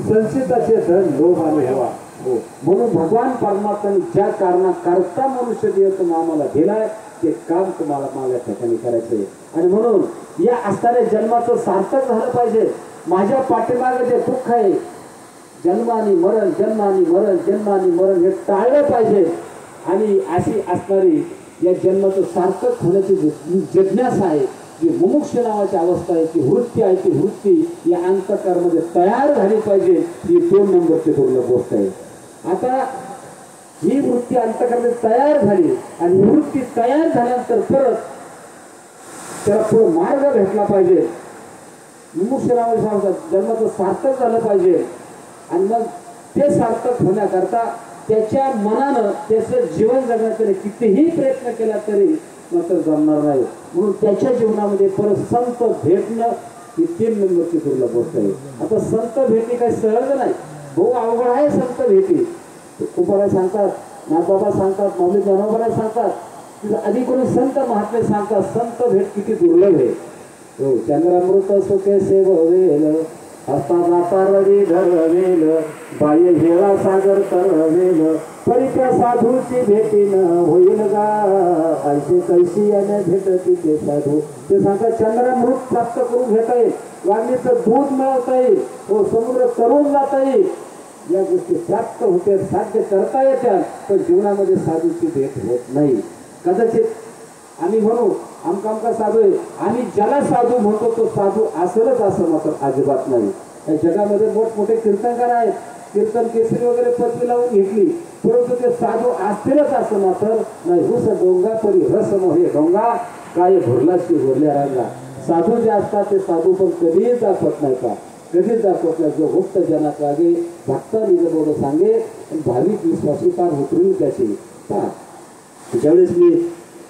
संचिताचे धन लोभ आणि हवा. हो, म्हणून भगवान परमात्म्याने ज्या कारणाकरता मनुष्य देह तुम्ही आम्हाला दिलाय, ते काम तुम्हाला मला ठिकाणी करायचंय. आणि म्हणून या असणाऱ्या जन्माचं सार्थक झालं पाहिजे. माझ्या पाठीमागे जे दुःख आहे, जन्मानी मरण हे टाळलं पाहिजे. आणि अशी असणारी या जन्माचं सार्थक होण्याची जिज्ञासा आहे, जी मुमुक्ष नावाची अवस्था आहे, ती वृत्ती आहे, ती वृत्ती या अंतःकरणामध्ये तयार झाली पाहिजे. ही 2 नंबरची दुर्लभ गोष्ट आहे. आता ही वृत्ती अंतःकरणामध्ये तयार झाली आणि वृत्ती तयार झाल्यानंतर परत त्याला पुढे मार्ग भेटला पाहिजे. मुमुक्ष नावाची सांगतात जन्माचं सार्थक झालं पाहिजे. आणि मग ते सार्थक होण्याकरता त्याच्या मनानं त्याचं जीवन जगण्याचा कितीही प्रयत्न केला तरी मात्र जमणार नाही. म्हणून त्याच्या जीवनामध्ये परत संत भेटणं ही 3 नंबरची दुर्लभ गोष्ट आहे. आता संत भेटी काही सहज नाही, भाऊ अवघड आहे संत भेटी. तुकोबाला सांगतात, नाथबाबा सांगतात, मौली जानोबाला सांगतात, तिथं आधी कोणी संत महात्मे सांगतात संत भेट किती दुर्लभ आहे. हो, चंद्रामृत सुखे सेवेल, हस्ता जाता रवी धरवेल, बाह्य हेळा सागर तरवेल, परी त्या साधूची भेटीन होईल गा, ऐशी कैशी याने भेटती ते साधू. ते सांगतात चंद्रामृत प्राप्त करून घेता येईल, वाघणीचं दूध मिळवता येईल, हो समुद्र तरुण जाता येईल, या गोष्टी प्राप्त होते, साध्य करता येतात. पण जीवनामध्ये साधूची भेट होत नाही. कदाचित आम्ही म्हणू आमका साधू आहे, आम्ही ज्याला साधू म्हणतो तो साधू असेलच असं मात्र अजिबात नाही. या जगामध्ये मोठमोठे कीर्तनकार आहेत, कीर्तन केसरी वगैरे पदवी लावून घेतली, परंतु ते साधू असतीलच असं मात्र नाही. हुस डोंगा परी रस मोहे डोंगा, काय भरलाशी भरल्या रांगा. साधू जे असतात ते साधू पण कधीच दाखवत नाही का, कधीच दाखवत नाही. जो गुप्त जनात लागे भक्ता निजबोध सांगे, आणि भाविक विश्वासी कान उतरून त्याची. ज्यावेळेस मी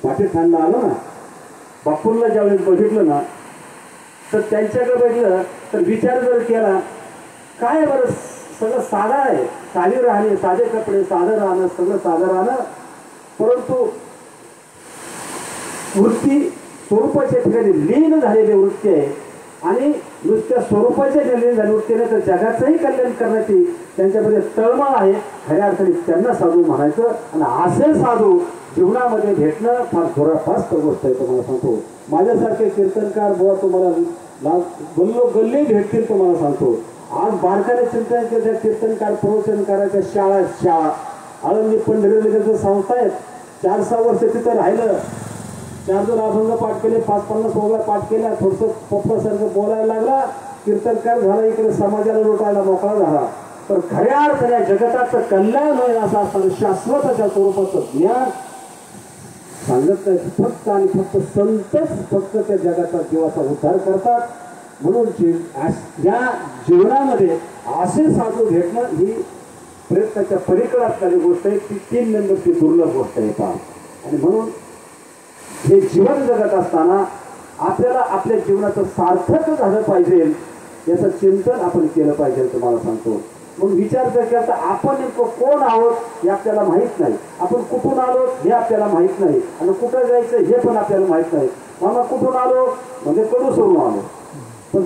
पाठीठाणला आलो ना, बापूंना ज्यावेळेस बघितलं ना, तर त्यांच्याकडे बघितलं तर विचार जर केला, काय बरं सगळं साधं आहे, साधी राहणे, साधे कपडे, साधं राहणं, सगळं साधं राहणं, परंतु वृत्ती स्वरूपाच्या ठिकाणी लीन झालेली वृत्ती आहे. आणि नुसत्या स्वरूपाच्या लीन झाली वृत्तीने तर जगाचंही कल्याण करण्याची त्यांच्यामध्ये तळमळ आहे. खऱ्या अर्थाने त्यांना साधू म्हणायचं. आणि असे साधू जीवनामध्ये भेटणं फार दुरापास्त गोष्ट आहे. तुम्हाला सांगतो, माझ्यासारखे कीर्तनकार बुवा तुम्हाला गल्ली भेटतील. तुम्हाला सांगतो, आज बारकाने चिंतन केलं, कीर्तनकार प्रवचनकाराच्या शाळा आळंदी पंढरीनगरचं संस्था आहेत. 4-6 वर्ष तिथं राहिलं, 4 जण अभंग पाठ केले, 5-50 ओव्या पाठ केल्या, थोडंसं पप्पासारखं बोलायला लागला, कीर्तनकार झाला, इकडे समाजाला लुटायला मोकळा झाला. तर खऱ्या अर्थाने जगताचं कल्याण होईल असं असताना शाश्वताच्या स्वरूपाचं ज्ञान सांगत नाही. फक्त आणि फक्त संतच फक्त त्या जगाचा जीवाचा उद्धार करतात. म्हणून या जीवनामध्ये असे साधू भेटणं ही प्रयत्नाच्या पलीकडे असणारी गोष्ट आहे ती 3 नंबरची दुर्लभ गोष्ट आहे पहा. आणि म्हणून हे जीवन जगत असताना आपल्याला आपल्या जीवनाचं सार्थक झालं पाहिजे याचं चिंतन आपण केलं पाहिजे तुम्हाला सांगतो. मग विचार जर केला तर आपण नेमकं कोण आहोत हे आपल्याला माहीत नाही. आपण कुठून आलो हे आपल्याला माहीत नाही आणि कुठं जायचं हे पण आपल्याला माहीत नाही. मामा कुठून आलो म्हणजे कडूसोरून आलो, पण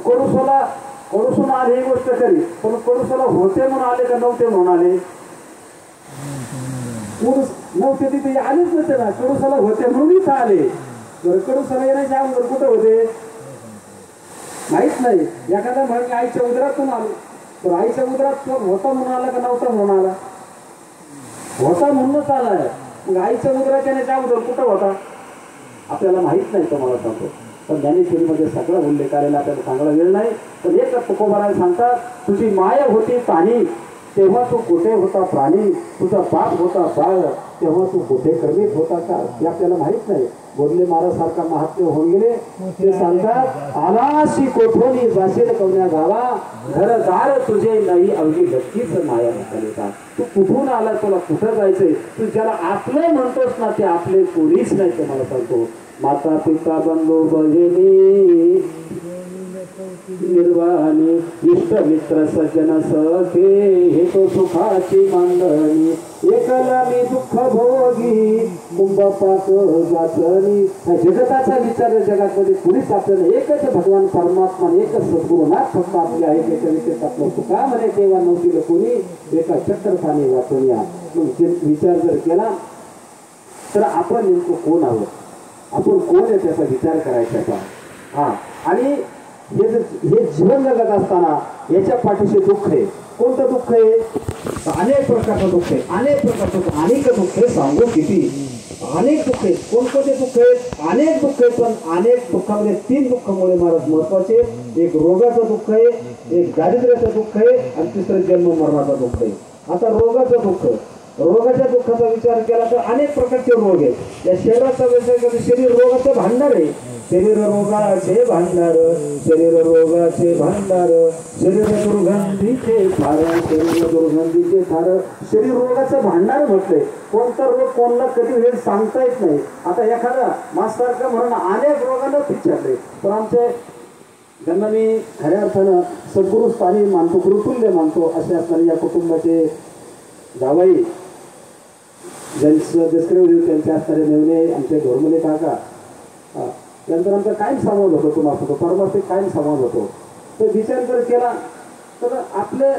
कडूसून आले ही गोष्ट खरी, पण कडूसोला होते म्हणून आले का नव्हते म्हणून आले? नव्हते तिथे आलेच नव्हते ना, कडूसाला होते म्हणून इथं आले. बरं कडूसाला येण्याच्या अगोदर कुठं होते माहित नाही. एखादा म्हणजे आईच्या उदरातून आलो, तर आईच्या उदरात होता म्हणून आला का नव्हता म्हणून आला? होता म्हणूनच आलाय. मग आईच्या उदरात येण्याच्या अगोदर कुठं होता आपल्याला माहित नाही. तुम्हाला सांगतो पण ज्ञानेश्वरीमध्ये सगळा उल्लेख आलेला आपल्याला चांगला वेळ नाही. पण एकच तुकोबाराय सांगतात, तुझी माया होती ताणी तेव्हा तू कुठे होता प्राणी, तुझा बाप होता बाळ तेव्हा तू कुठे कर्मित होता का हे आपल्याला माहित नाही. बोधले महाराजसारखा महात्म्य होऊन गेले. ते सांगतात, आलाशी कोठोनी जाशील कवण्या गावा, घरदार तुझे नाही अवघी नक्कीच माया नका. तू कुठून आला, तुला कुठं जायचंय? तू ज्याला आपलं म्हणतोस ना ते आपले कोणीच नाही. ते मला सांगतो माता पिता बंधू भगिनी निर्वाणी इष्ट मित्र सज्जन सखे हे तो सुखाची मांडणी, एकला मी दुःख भोगी कुंभपाक जाचणी. जगताचा विचार जगामध्ये कुणीच आपल्याला एकच भगवान परमात्मा एकच सद्गुरुनाथ फक्त आपले आहे. त्याच्या व्यतिरिक्त आपलं तुका म्हणे तेव्हा नव्हती कोणी एका चक्रस्थानी वाचून या. मग विचार जर केला तर आपण नेमकं कोण आहोत, आपण कोण आहे त्याचा विचार करायचा. हा आणि हे जीवन जगत असताना याच्या पाठीशी दुःख आहे. कोणतं दुःख आहे? अनेक प्रकारचं दुःख आहे. अनेक प्रकारचं अनेक दुःख आहे. सांगू किती अनेक दुःख आहेत. कोणकोणते दुःख आहेत? अनेक दुःख आहेत. पण अनेक दुःखामध्ये 3 दुःखामुळे महाराज महत्वाचे. एक रोगाचं दुःख आहे, एक दारिद्र्याचं दुःख आहे आणि तिसरं जन्म मरणाचं दुःख आहे. आता रोगाचं दुःख, रोगाच्या दुःखाचा विचार केला तर अनेक प्रकारचे रोग आहेत. या शरीराचा विचार केला शरीर रोगाचं भांडार आहे. शरीर रोगाचे भांडार, शरीर रोगाचे भांडार, शरीर दुर्गंधीचे थार, शरीर दुर्गंधीचे थार. शरीर रोगाचं भांडार म्हटलंय. कोणता रोग कोणाला कधी वेळ सांगता येत नाही. आता एखादा मास्तर म्हणून अनेक रोगांना विचारले पण आमचे ज्यांना मी खऱ्या अर्थानं सद्गुरु स्थानी मानतो, गुरुतुल्य मानतो असे असणारे या कुटुंबाचे जावाई ज्यांचं डिस्क्रिप्टिव्ह त्यांचे असणारे नेवणे आमचे घोरमले काका, त्यानंतर आमचा कायम संवाद होतो. तुम्हाला होतो परमार्थिक कायम संवाद होतो. तर विचार जर केला तर आपलं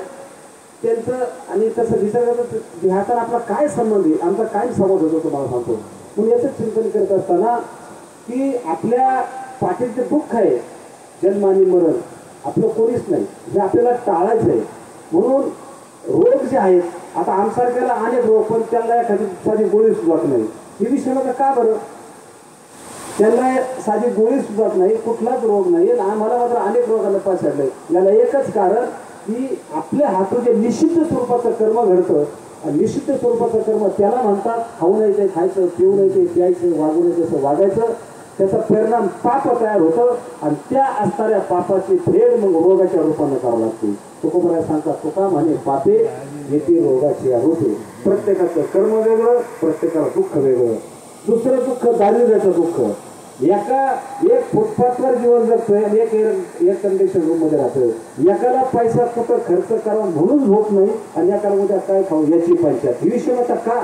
त्यांचं आणि तसं विचार करता ह्याचा आपला काय संबंध आहे, आमचा कायम संवाद होतो तुम्हाला सांगतो. म्हणून याचं चिंतन करत असताना की आपल्या पाठीत जे दुःख आहे जन्म आणि मरण आपलं कोणीच नाही हे आपल्याला टाळायचं आहे. म्हणून रोग जे आहेत आता आमसारख्याला अनेक रोग पण त्यांना एखादी साधी गोळी सुचत नाही. ही विषय का बरं? त्यांना साधी गोळी सुचत नाही, कुठलाच रोग नाही. आम्हाला मात्र अनेक रोगांना पसरले. याला एकच कारण की आपल्या हातून जे निषिद्ध स्वरूपाचं कर्म घडतं आणि निषिद्ध स्वरूपाचं कर्म त्याला म्हणतात खाऊ नये ते खायचं, पिऊ नये ते प्यायचं, वागू नये तसं वागायचं. त्याचा परिणाम पाप तयार होतं आणि त्या असणाऱ्या पापाची फेड मग रोगाच्या रूपानं करावं लागते. तुकोबाराय सांगतात, तुका म्हणे पापे येते रोगाची रूपे. प्रत्येकाचं कर्म वेगळं, प्रत्येकाला दुःख वेगळं. दुसरं दुःख दारिद्र्याचं दुःख. एक फुटपाथवर जीवन जगतोय आणि एक कंडिशन रूम मध्ये राहतोय. एकाला पैसा कुठं खर्च करा म्हणून होत नाही आणि एकाला उद्या काय खाऊ याची पंचायत. ही विषय म्हणतात का?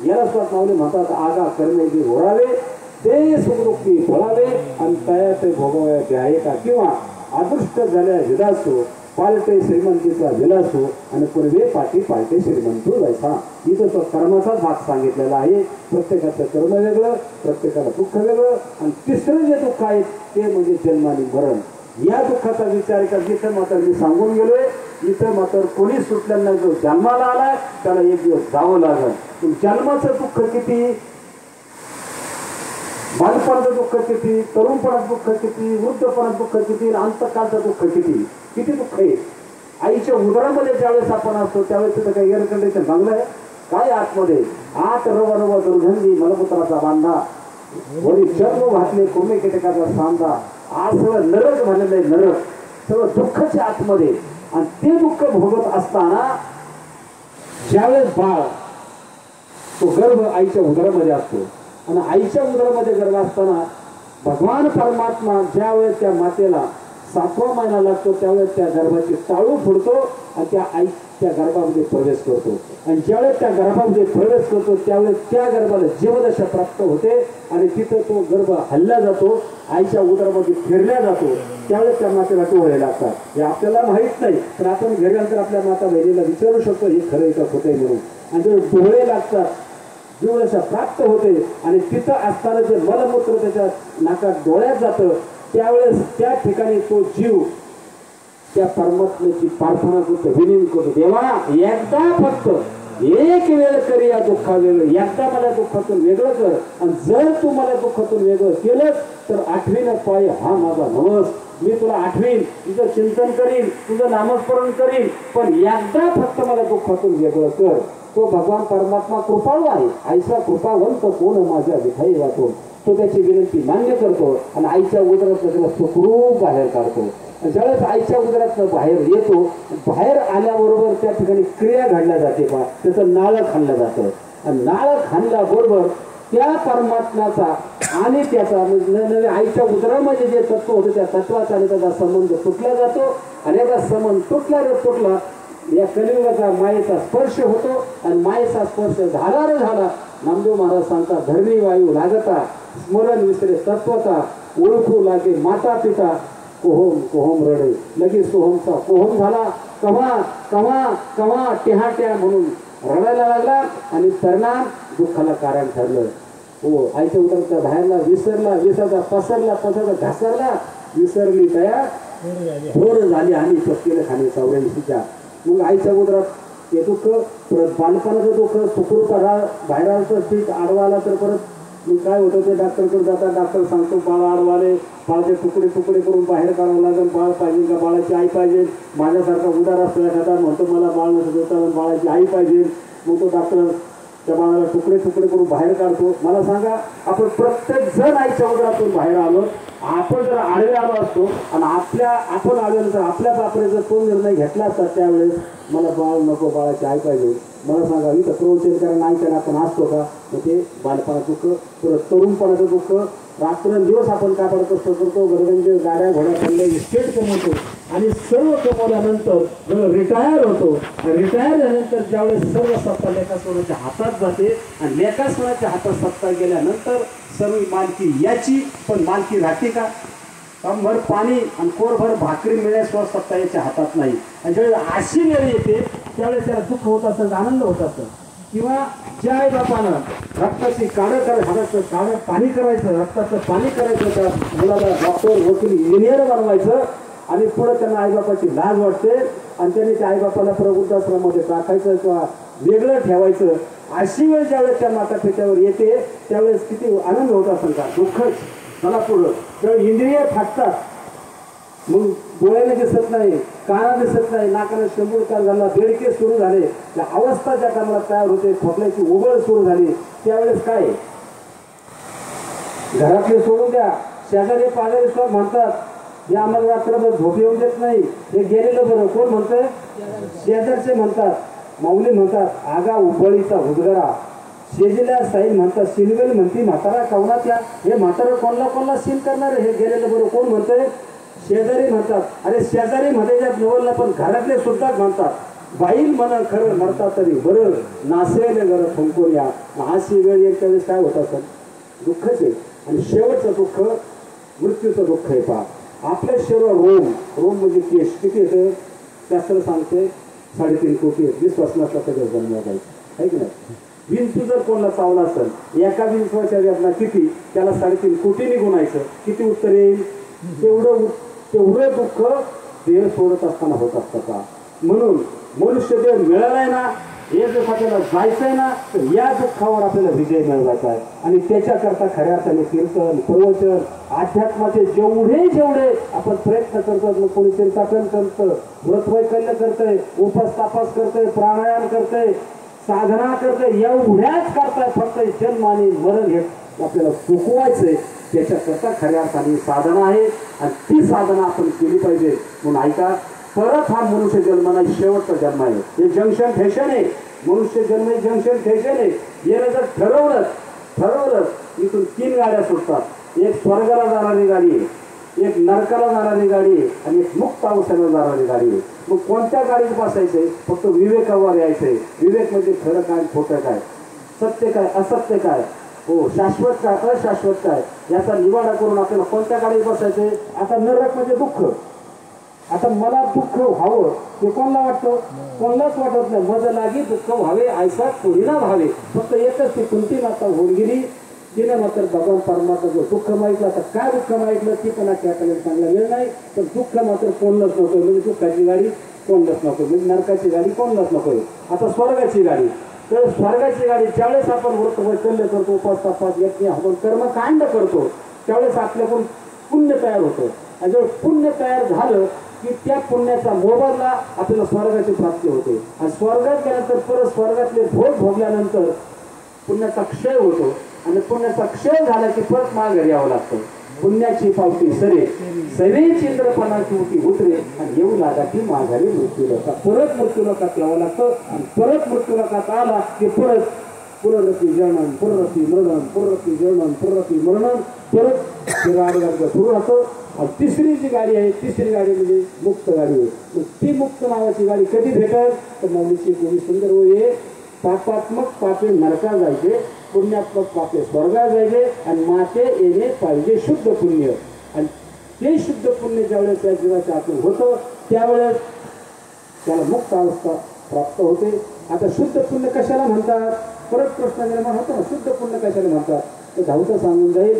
याला स्वतः नावले म्हणतात आगा करणे जे घोरावे ते सुखदुःखी फळावे आणि तया ते भोगवायचे आहे का. किंवा अदृष्ट झाल्या विलासो पालटे श्रीमंतीचा विलासो आणि पूर्वे पाठी पालटे श्रीमंतू जायचा. इथं तो कर्माचा भाग सांगितलेला आहे. प्रत्येकाचं कर्म वेगळं, प्रत्येकाला दुःख वेगळं आणि तिसरं जे दुःख आहे ते म्हणजे जन्म आणि मरण. या दुःखाचा विचार का जिथं मात्र मी सांगून गेलोय इथं मात्र कोणी सुटल्यानं जो जन्माला आलाय त्याला एक दिवस जावं लागल. जन्माचं दुःख किती, बालपणाचं दुःख किती, तरुणपणाचं दुःख किती, वृद्धपणाचं दुःख किती, अंतकाळचं दुःख किती. किती दुःख आहे. आईच्या उदरामध्ये ज्यावेळेस आपण असतो त्यावेळेस तिथं काही एअर कंडिशन चांगलं आहे काय? आतमध्ये आत रवा रवा दुर्गंधी मलमूत्राचा बांधा, वरी चर्म घातले कोमे कीटकाचा सांधा. आज सगळं नरक झालेलं आहे, नरक सगळं दुःखाच्या आतमध्ये. आणि ते दुःख भोगत असताना ज्यावेळेस बाळ तो गर्भ आईच्या उदरामध्ये असतो आणि आईच्या उदरामध्ये गर्भ असताना भगवान परमात्मा ज्यावेळेस त्या मातेला 7वा महिना लागतो त्यावेळेस त्या गर्भाची टाळू फोडतो आणि त्या आई त्या गर्भामध्ये प्रवेश करतो आणि ज्यावेळेस त्या गर्भामध्ये प्रवेश करतो त्यावेळेस त्या गर्भाला जीवदशा प्राप्त होते आणि तिथं तो गर्भ हल्ला जातो आईच्या उदरामध्ये फिरल्या जातो त्यावेळेस त्या मातेला डोळे लागतात हे आपल्याला माहीत नाही पण आपण घरी आपल्या माता बहिणीला विचारू शकतो हे खरं आहे का खोटं आहे म्हणून आणि ते डोळे लागतात जीवदशा प्राप्त होते आणि तिथं असताना जे मलमूत्र त्याच्या नाकात डोळ्यात जातं त्यावेळेस त्या ठिकाणी तो जीव त्या परमात्म्याची प्रार्थना करतो विनंती करतो देवा एकदा फक्त एक वेळ कर या दुःखा वेगळं एकदा मला दुःखातून वेगळं कर आणि जर तू मला दुःखातून वेगळं केलंच तर आठवीनं पाय हा माझा नवस मी तुला आठवीन तुझं चिंतन करीन तुझं नामस्मरण करीन पण एकदा फक्त मला दुःखातून वेगळं कर तो भगवान परमात्मा कृपाळू आहे आईचा कृपावंत कोण माझ्या विठाई वाटो तो त्याची विनंती मान्य करतो आणि आईच्या उदरात त्याला सुखरूप बाहेर काढतो ज्यावेळेस आईच्या उदरात बाहेर येतो बाहेर आल्याबरोबर त्या ठिकाणी क्रिया घडल्या जाते पहा त्याचं नाळं खाल्लं जातं आणि नाळं खाल्ल्याबरोबर त्या परमात्म्याचा आणि त्याचा नवे आईच्या उदरामध्ये जे तत्व होतं त्या तत्वाचा आणि त्याचा संबंध तुटला जातो आणि याचा संबंध तुटला या कलियुगाचा मायेचा स्पर्श होतो आणि मायेचा स्पर्श झाला नामदेव महाराज सांगतात धरणी वायू लागता स्मरण विसरे तत्वता ओळखू लागे माता पिता कोहोम कोहोम रडे लगेच सोहमचा कोहोम झाला कवा टेहा म्हणून रडायला लागला आणि परिणाम दुःखाला कारण ठरलं हो आईच्या उदराच्या बाहेरला विसरला पसरला घासरला विसरली तयार भोर झाली आणि पत्तीला खाणे 84च्या मग आईच्या उदरात हे दुःख परत बालपणाचं दुःख सुखरूप बाहेर आलं ठीक आडवा आला तर परत मग काय होतं ते डॉक्टरकडे जातात डॉक्टर सांगतो बाळ आडवाले बाळाचे तुकडे करून बाहेर काढावं लागेल बाळ पाहिजे का बाळाची आई पाहिजे माझ्यासारखा उदार असलेला एखादा म्हणतो मला बाळ नसतं बाळाची आई पाहिजे मग तो डॉक्टर त्या बाळाला तुकडे करून बाहेर काढतो मला सांगा आपण प्रत्येक जण आईच्या उदरातून बाहेर आलो आपण जर आडवे आलो असतो आणि आपण आलेलो तर आपल्या बापरे जर तो निर्णय घेतला असता त्यावेळेस मला बाळ नको बाळाची आई पाहिजे मला सांगा इथं प्रवचन करायला नाही त्याला आपण असतो का मग ते बालपणाचं दुःख परत तरुणपणाचं दुःख रात्रंदिवस आपण कापड कष्ट करतो गरगंजे गाड्या घोड्या खाल्ले इस्टेट कमवतो आणि सर्व कमवल्यानंतर रिटायर होतो रिटायर झाल्यानंतर ज्यावेळेस सर्व सत्ता लेखासोनाच्या हातात जाते आणि लेखासोनाच्या हातात सत्ता गेल्यानंतर सर्व मालकी याची पण मालकी राहते का कमभर पाणी आणि कोरभर भाकरी मिळण्याशिवाय सत्ता याच्या हातात नाही आणि ज्यावेळेस अशी वेळ येते त्यावेळेस त्याला दुःख होत असतं आनंद होत असतं किंवा ज्या आई बापानं रक्ताची काढं पाणी करायचं रक्ताचं पाणी करायचं त्या मुलाला डॉक्टर वकील इंजिनियर बनवायचं आणि पुढे त्यांना आईबापाची लाज वाटते आणि त्यांनी त्या आईबापाला प्रबुद्धाश्रमामध्ये टाकायचं किंवा वेगळं ठेवायचं अशी वेळ ज्यावेळेस त्या माता पित्यावर येते त्यावेळेस किती आनंद होत असेल का दुःखच मला पुढं त्यावेळेस इंद्रिय फाटतात मग डोळ्याने दिसत नाही काना दिसत नाही नाकाने शंभूरकार झाला बेडके सुरू झाले त्या अवस्था ज्या टायमाला तयार होते खोकल्याची उबळ सुरू झाली त्यावेळेस काय घरातले सोडून द्या शेजारी पाजारी सुद्धा म्हणतात हे आम्हाला रात्रभर झोप येऊन देत नाही हे गेलेलं बरं कोण म्हणतंय शेजारचे म्हणतात माऊली म्हणतात आगा उबळीचा उजगरा शेजीला साईल म्हणतात सिलवेल म्हणती म्हातारा कवना त्या हे म्हातारा कोणला सील करणार हे गेलेलं बरं कोण म्हणतंय शेजारी म्हणतात अरे शेजारी मध्ये ज्या नवलला पण घरातले सुद्धा म्हणतात बाईल म्हणा खरं म्हणतात तरी बरं नासेल घर फंकून या अशी वेळ एक त्यावेळेस काय होत असेल दुःखच आहे आणि शेवटचं दुःख मृत्यूचं दुःख आहे पहा आपल्या शरीरावर रोम म्हणजे केस किती येतं शास्त्र सांगते 3.5 कोटी विश्वासनाचा सगळं जन्म जायचं आहे की नाही विंचू जर कोणाला चावला असेल एका विंचवाच्या वेदना किती त्याला 3.5 कोटीने गुणायचं किती उत्तर येईल तेवढं दुःख देह सोडत असताना होत असतं का म्हणून मनुष्य देह मिळालाय ना हे जर आपल्याला जायचंय ना तर या दुःखावर आपल्याला विजय मिळवायचा आहे आणि त्याच्याकरता खऱ्या अर्थाने कीर्तन प्रवचन अध्यात्माचे जेवढे आपण प्रयत्न करतो मग कोणी चिंताकन करतं व्रतवैकल्य करतंय उपास तापास करतंय प्राणायाम करतंय साधना करतंय एवढ्याच करताय फक्त जन्म आणि मरण हे आपल्याला चुकवायचंय त्याच्याकरता खऱ्या अर्थाने साधना आहे आणि ती साधना आपण केली पाहिजे म्हणून ऐका परत हा मनुष्य जन्म नाही शेवटचा जन्म आहे हे जंक्शन फॅशन आहे मनुष्य जन्म जंक्शन ठेकेल येणं जर ठरवलं इथून 3 गाड्या सुटतात. एक स्वर्गाला जाणारी गाडी आहे, एक नरकाला जाणारी गाडी आहे आणि एक मुक्त अवस्थेला जाणारी गाडी आहे. मग कोणत्या गाडीत बसायचंय? फक्त विवेकावर यायचंय. विवेक म्हणजे खरं काय खोटं काय, सत्य काय असत्य काय, हो शाश्वत काय अशाश्वत काय, याचा निवाडा करून आपल्याला कोणत्या गाडीत बसायचंय. आता नरक म्हणजे दुःख. आता मला दुःख व्हावं हे कोणाला वाटतं? कोणालाच वाटत नाही. मज लागी दुःख व्हावे ऐसा थोडीना भावे. फक्त एकच ती कुंती माता होऊन गेली. तिने मात्र भगवान परमात्मा जो दुःख मागितलं, आता काय दुःख मागितलं ती पण आपल्याकडे चांगला वेळ नाही. पण दुःख मात्र कोणलाच नको. म्हणजे दुःखाची गाडी कोणलाच नको, म्हणजे नरकाची गाडी कोणलाच नको. आता स्वर्गाची गाडी, तर स्वर्गाची गाडी ज्यावेळेस आपण व्रत वैकल्य करतो, उपास तपास यज्ञ आपण कर्मकांड करतो, त्यावेळेस आपल्याकडून पुण्य तयार होतं. आणि जर पुण्य तयार झालं की त्या पुण्याचा मोबदला आपल्याला स्वर्गाची प्राप्ती होते. आणि स्वर्गात गेल्यानंतर परत स्वर्गातले भोग भोगल्यानंतर पुण्याचा क्षय होतो. आणि पुण्याचा क्षय झाला की परत माघारी यावं लागतं. पुण्याची पावती सरे सरे चिंद्रपणाची उठी उतरे आणि येऊ लागा की माघारी मृत्यूलोका. परत मृत्यूलोकात यावं लागतं. आणि परत मृत्यूलोकात आला की परत पुनरती जळणं पुनरती मरणं पुनरती जळणं पुनरती मरणं परत मार्ग सुरू राहतं. आणि तिसरी जी गाडी आहे, तिसरी गाडी म्हणजे मुक्त गाडी आहे. मग ती मुक्त नावाची गाडी कधी भेटेल? तर मौलीची कोणी सुंदर होय. पापात्मक पापे नरका जायचे, पुण्यात्मक पापे स्वर्गात जायचे आणि माते येणे पाहिजे शुद्ध पुण्य. आणि ते शुद्ध पुण्य ज्यावेळेस त्या जीवाच्या आतून होतं त्यावेळेस त्याला मुक्त अवस्था प्राप्त होते. आता शुद्ध पुण्य कशाला म्हणतात? परत प्रश्न निर्माण होतो ना, शुद्ध पुण्य कशाला म्हणतात? तर धावतं सांगून जाईल.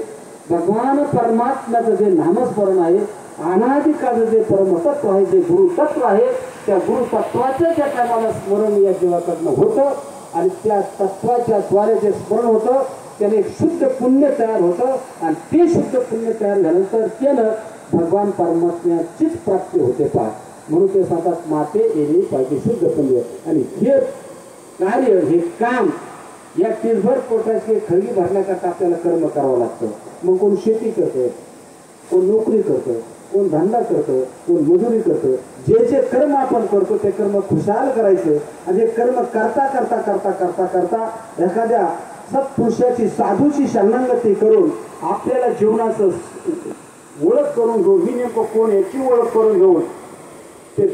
भगवान परमात्म्याचं जे नामस्मरण आहे, अनादिकाचं जे परमतत्व आहे, जे गुरुतत्व आहे, त्या गुरुतत्वाचं ज्या टायमाला स्मरण या जीवाकडनं होतं आणि त्या तत्वाच्या द्वारे जे स्मरण होतं त्याने एक शुद्ध पुण्य तयार होतं. आणि ते शुद्ध पुण्य तयार झाल्यानंतर त्यानं भगवान परमात्म्याचीच प्राप्ती होते. पहा, म्हणून ते सांगतात माते येणे पाहिजे शुद्ध पुण्य. आणि हे कार्य, हे काम, या तिसभर पोटाची खळगी भरण्याकरता आपल्याला कर्म करावं लागतं. मग कोण शेती करतं, कोण नोकरी करतं, कोण धंदा करतं, कोण मजुरी करतं. जे जे कर्म आपण करतो ते कर्म खुशाल करायचं. आणि हे कर्म करता करता करता करता करता एखाद्या सत्पुरुषाची साधूची शरणागती करून आपल्याला जीवनाचं ओळख करून घेऊन, मी नेमकं कोण याची ओळख करून घेऊन ते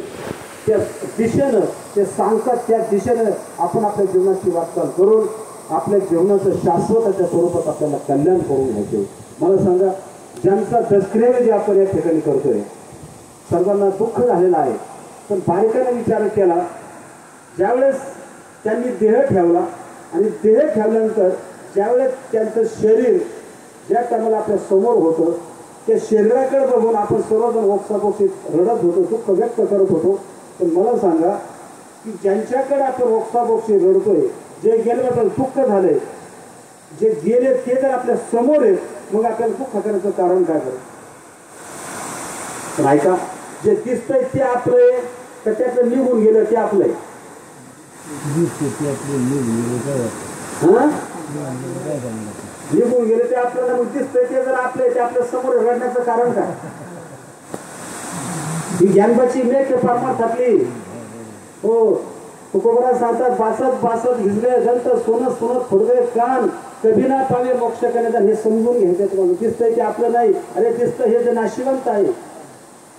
त्या दिशेनं ते सांगतात, त्या दिशेनं आपण आपल्या जीवनाची वाटचाल करून आपल्या जीवनाचं शाश्वताच्या स्वरूपात आपल्याला कल्याण करून घ्यायचे. मला सांगा, ज्यांचा दसक्रिया जे आपण या ठिकाणी करतोय, सर्वांना दुःख झालेलं आहे. पण बारीकाने विचार केला, ज्यावेळेस त्यांनी देह ठेवला आणि देह ठेवल्यानंतर ज्यावेळेस त्यांचं शरीर ज्या टायमाला आपल्या समोर होतं, त्या शरीराकडे बघून आपण सर्वजण ओक्साबोक्षीत रडत होतो, दुःख व्यक्त करत होतो. पण मला सांगा की ज्यांच्याकडे आपण ओक्साबोक्षी रडतोय, जे गेल्याबद्दल दुःख झालंय, जे गेले ते जर आपल्या समोर आहेत, मग आपल्याला दुःख करायचं कारण काय करेल? पण ऐका, जे दिसतंय ते आपलं आहे तर त्यातलं निघून गेलं ते आपलं आहे. निघून गेले ते आपल्याला मग दिसतंय ते जर आपलं आहे, ते आपल्या समोर रडण्याचं कारण काय? ही ज्ञानबाची मेघ परमार्थातली. हो, तुकोबरा सांगतात, बासत बासत भिजले जंत सोनत सोनत फोडवे कान कधी ना पावे मोक्ष करण्याचा. हे समजून घ्यायचं तुम्हाला. दिसतंय ते आपलं नाही. अरे दिसतं हे जे नाशिवंत आहे,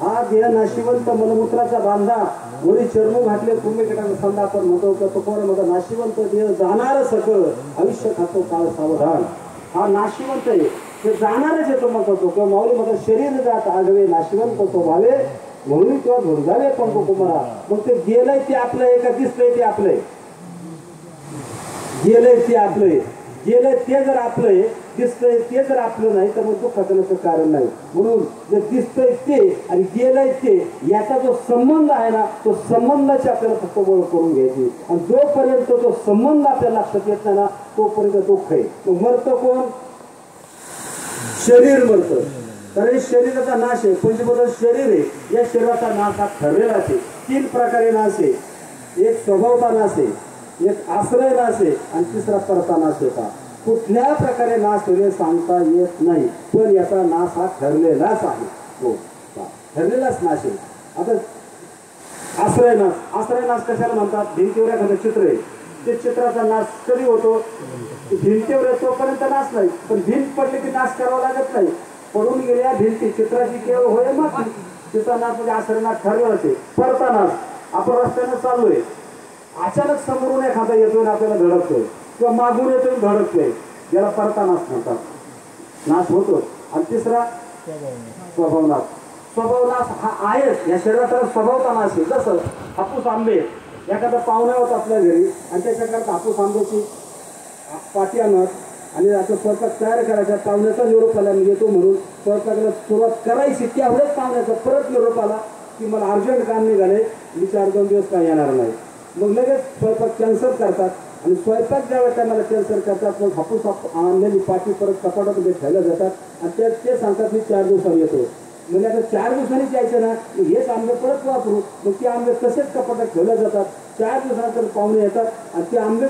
हा देह नाशिवंत मलमूत्राचा बांधा वरी चर्मू घातले कुंभेकटाचा संधा आपण म्हणतो का तो कोण म्हणतो? नाशिवंत देह जाणार सकळ आयुष्य खातो काळ सावधान. हा नाशिवंत आहे, ते जाणारच येतो मग होतो किंवा माऊली म्हणतो शरीर जात आगवे नाशिवंत स्वभावे म्हणून किंवा धुंजावे पण कुमारा. मग ते गेलंय ते आपलं आहे का दिसलंय ते आपलंय? गेलंय ते आपलंय. गेलंय ते जर आपलंय, दिसतंय ते जर आपलं नाही तर मग दुःख करण्याचं कारण नाही. म्हणून जे दिसतंय ते आणि गेलंय ते याचा जो संबंध आहे ना, तो संबंधाची आपल्याला फक्त ओळख करून घ्यायची. आणि जोपर्यंत तो संबंध आपल्याला लक्षात येत नाही ना, तोपर्यंत दुःख आहे. मग मरतं कोण? शरीर मरतं. कारण हे शरीराचा नाश आहे. पंचभूत शरीर आहे. या शरीराचा नाश हा ठरलेला आहे. 3 प्रकारे नाश आहे. एक स्वभावता नाश आहे, एक आश्रय नाश आहे आणि तिसरा परता नाश आहे. का कुठल्या प्रकारे नाश होईल सांगता येत नाही, पण याचा नाश हा ठरलेलाच आहे. हो, ठरलेलाच नाश आहे. आता आश्रय नाश, आश्रय नाश कशाला म्हणतात? भिंतीवर एखादं चित्र आहे, ते चित्राचा नाश कधी होतो? भिंतीवर तोपर्यंत नाश नाही, पण भिंत पडली की नाश करावा लागत नाही. पडून गेल्या भिंती चित्राची केवळ होय मग चित्रा नाश म्हणजे आसरणात ठरलं असे. परता नाश, आपण रस्त्यानं चाललोय, अचानक समोरून एखादा येतोय आणि आपल्याला धडकतोय किंवा मागून येतोय धडकतोय, याला परता नाश म्हणतात. नाश होतो. आणि तिसरा स्वभावनाश. स्वभावनाश हा आहेच, या शरीराचा स्वभावता नाश आहे. जसं हापूस आंबे, एखादा पाहुणा होता आपल्या घरी आणि त्याच्याकरता हापूस आंब्याची पाटी आणत आणि आता स्वयंपाक तयार करायचा, पाहुण्याचा निरोप आला मी येतो म्हणून स्वयंपाकाला सुरुवात करायची, त्यावेळेस पाहुण्याचा परत निरोप आला की मला अर्जंट काम निघाले, मी 4-2 दिवस काय येणार नाही. मग लगेच स्वयंपाक कॅन्सल करतात आणि स्वयंपाक ज्यावेळेस त्यांना कॅन्सल करतात मग हापूस आणलेली पाटी परत कपाटामध्ये ठेवल्या जातात आणि ते सांगतात मी 4 दिवसांनी येतो. म्हणजे आता 4 दिवसांनीच यायचं ना, हेच आंबे परत वापरू. मग ते आंबे तसेच कपाटात ठेवले जातात. 4 दिवसानंतर पाहुणे येतात आणि ते आंबे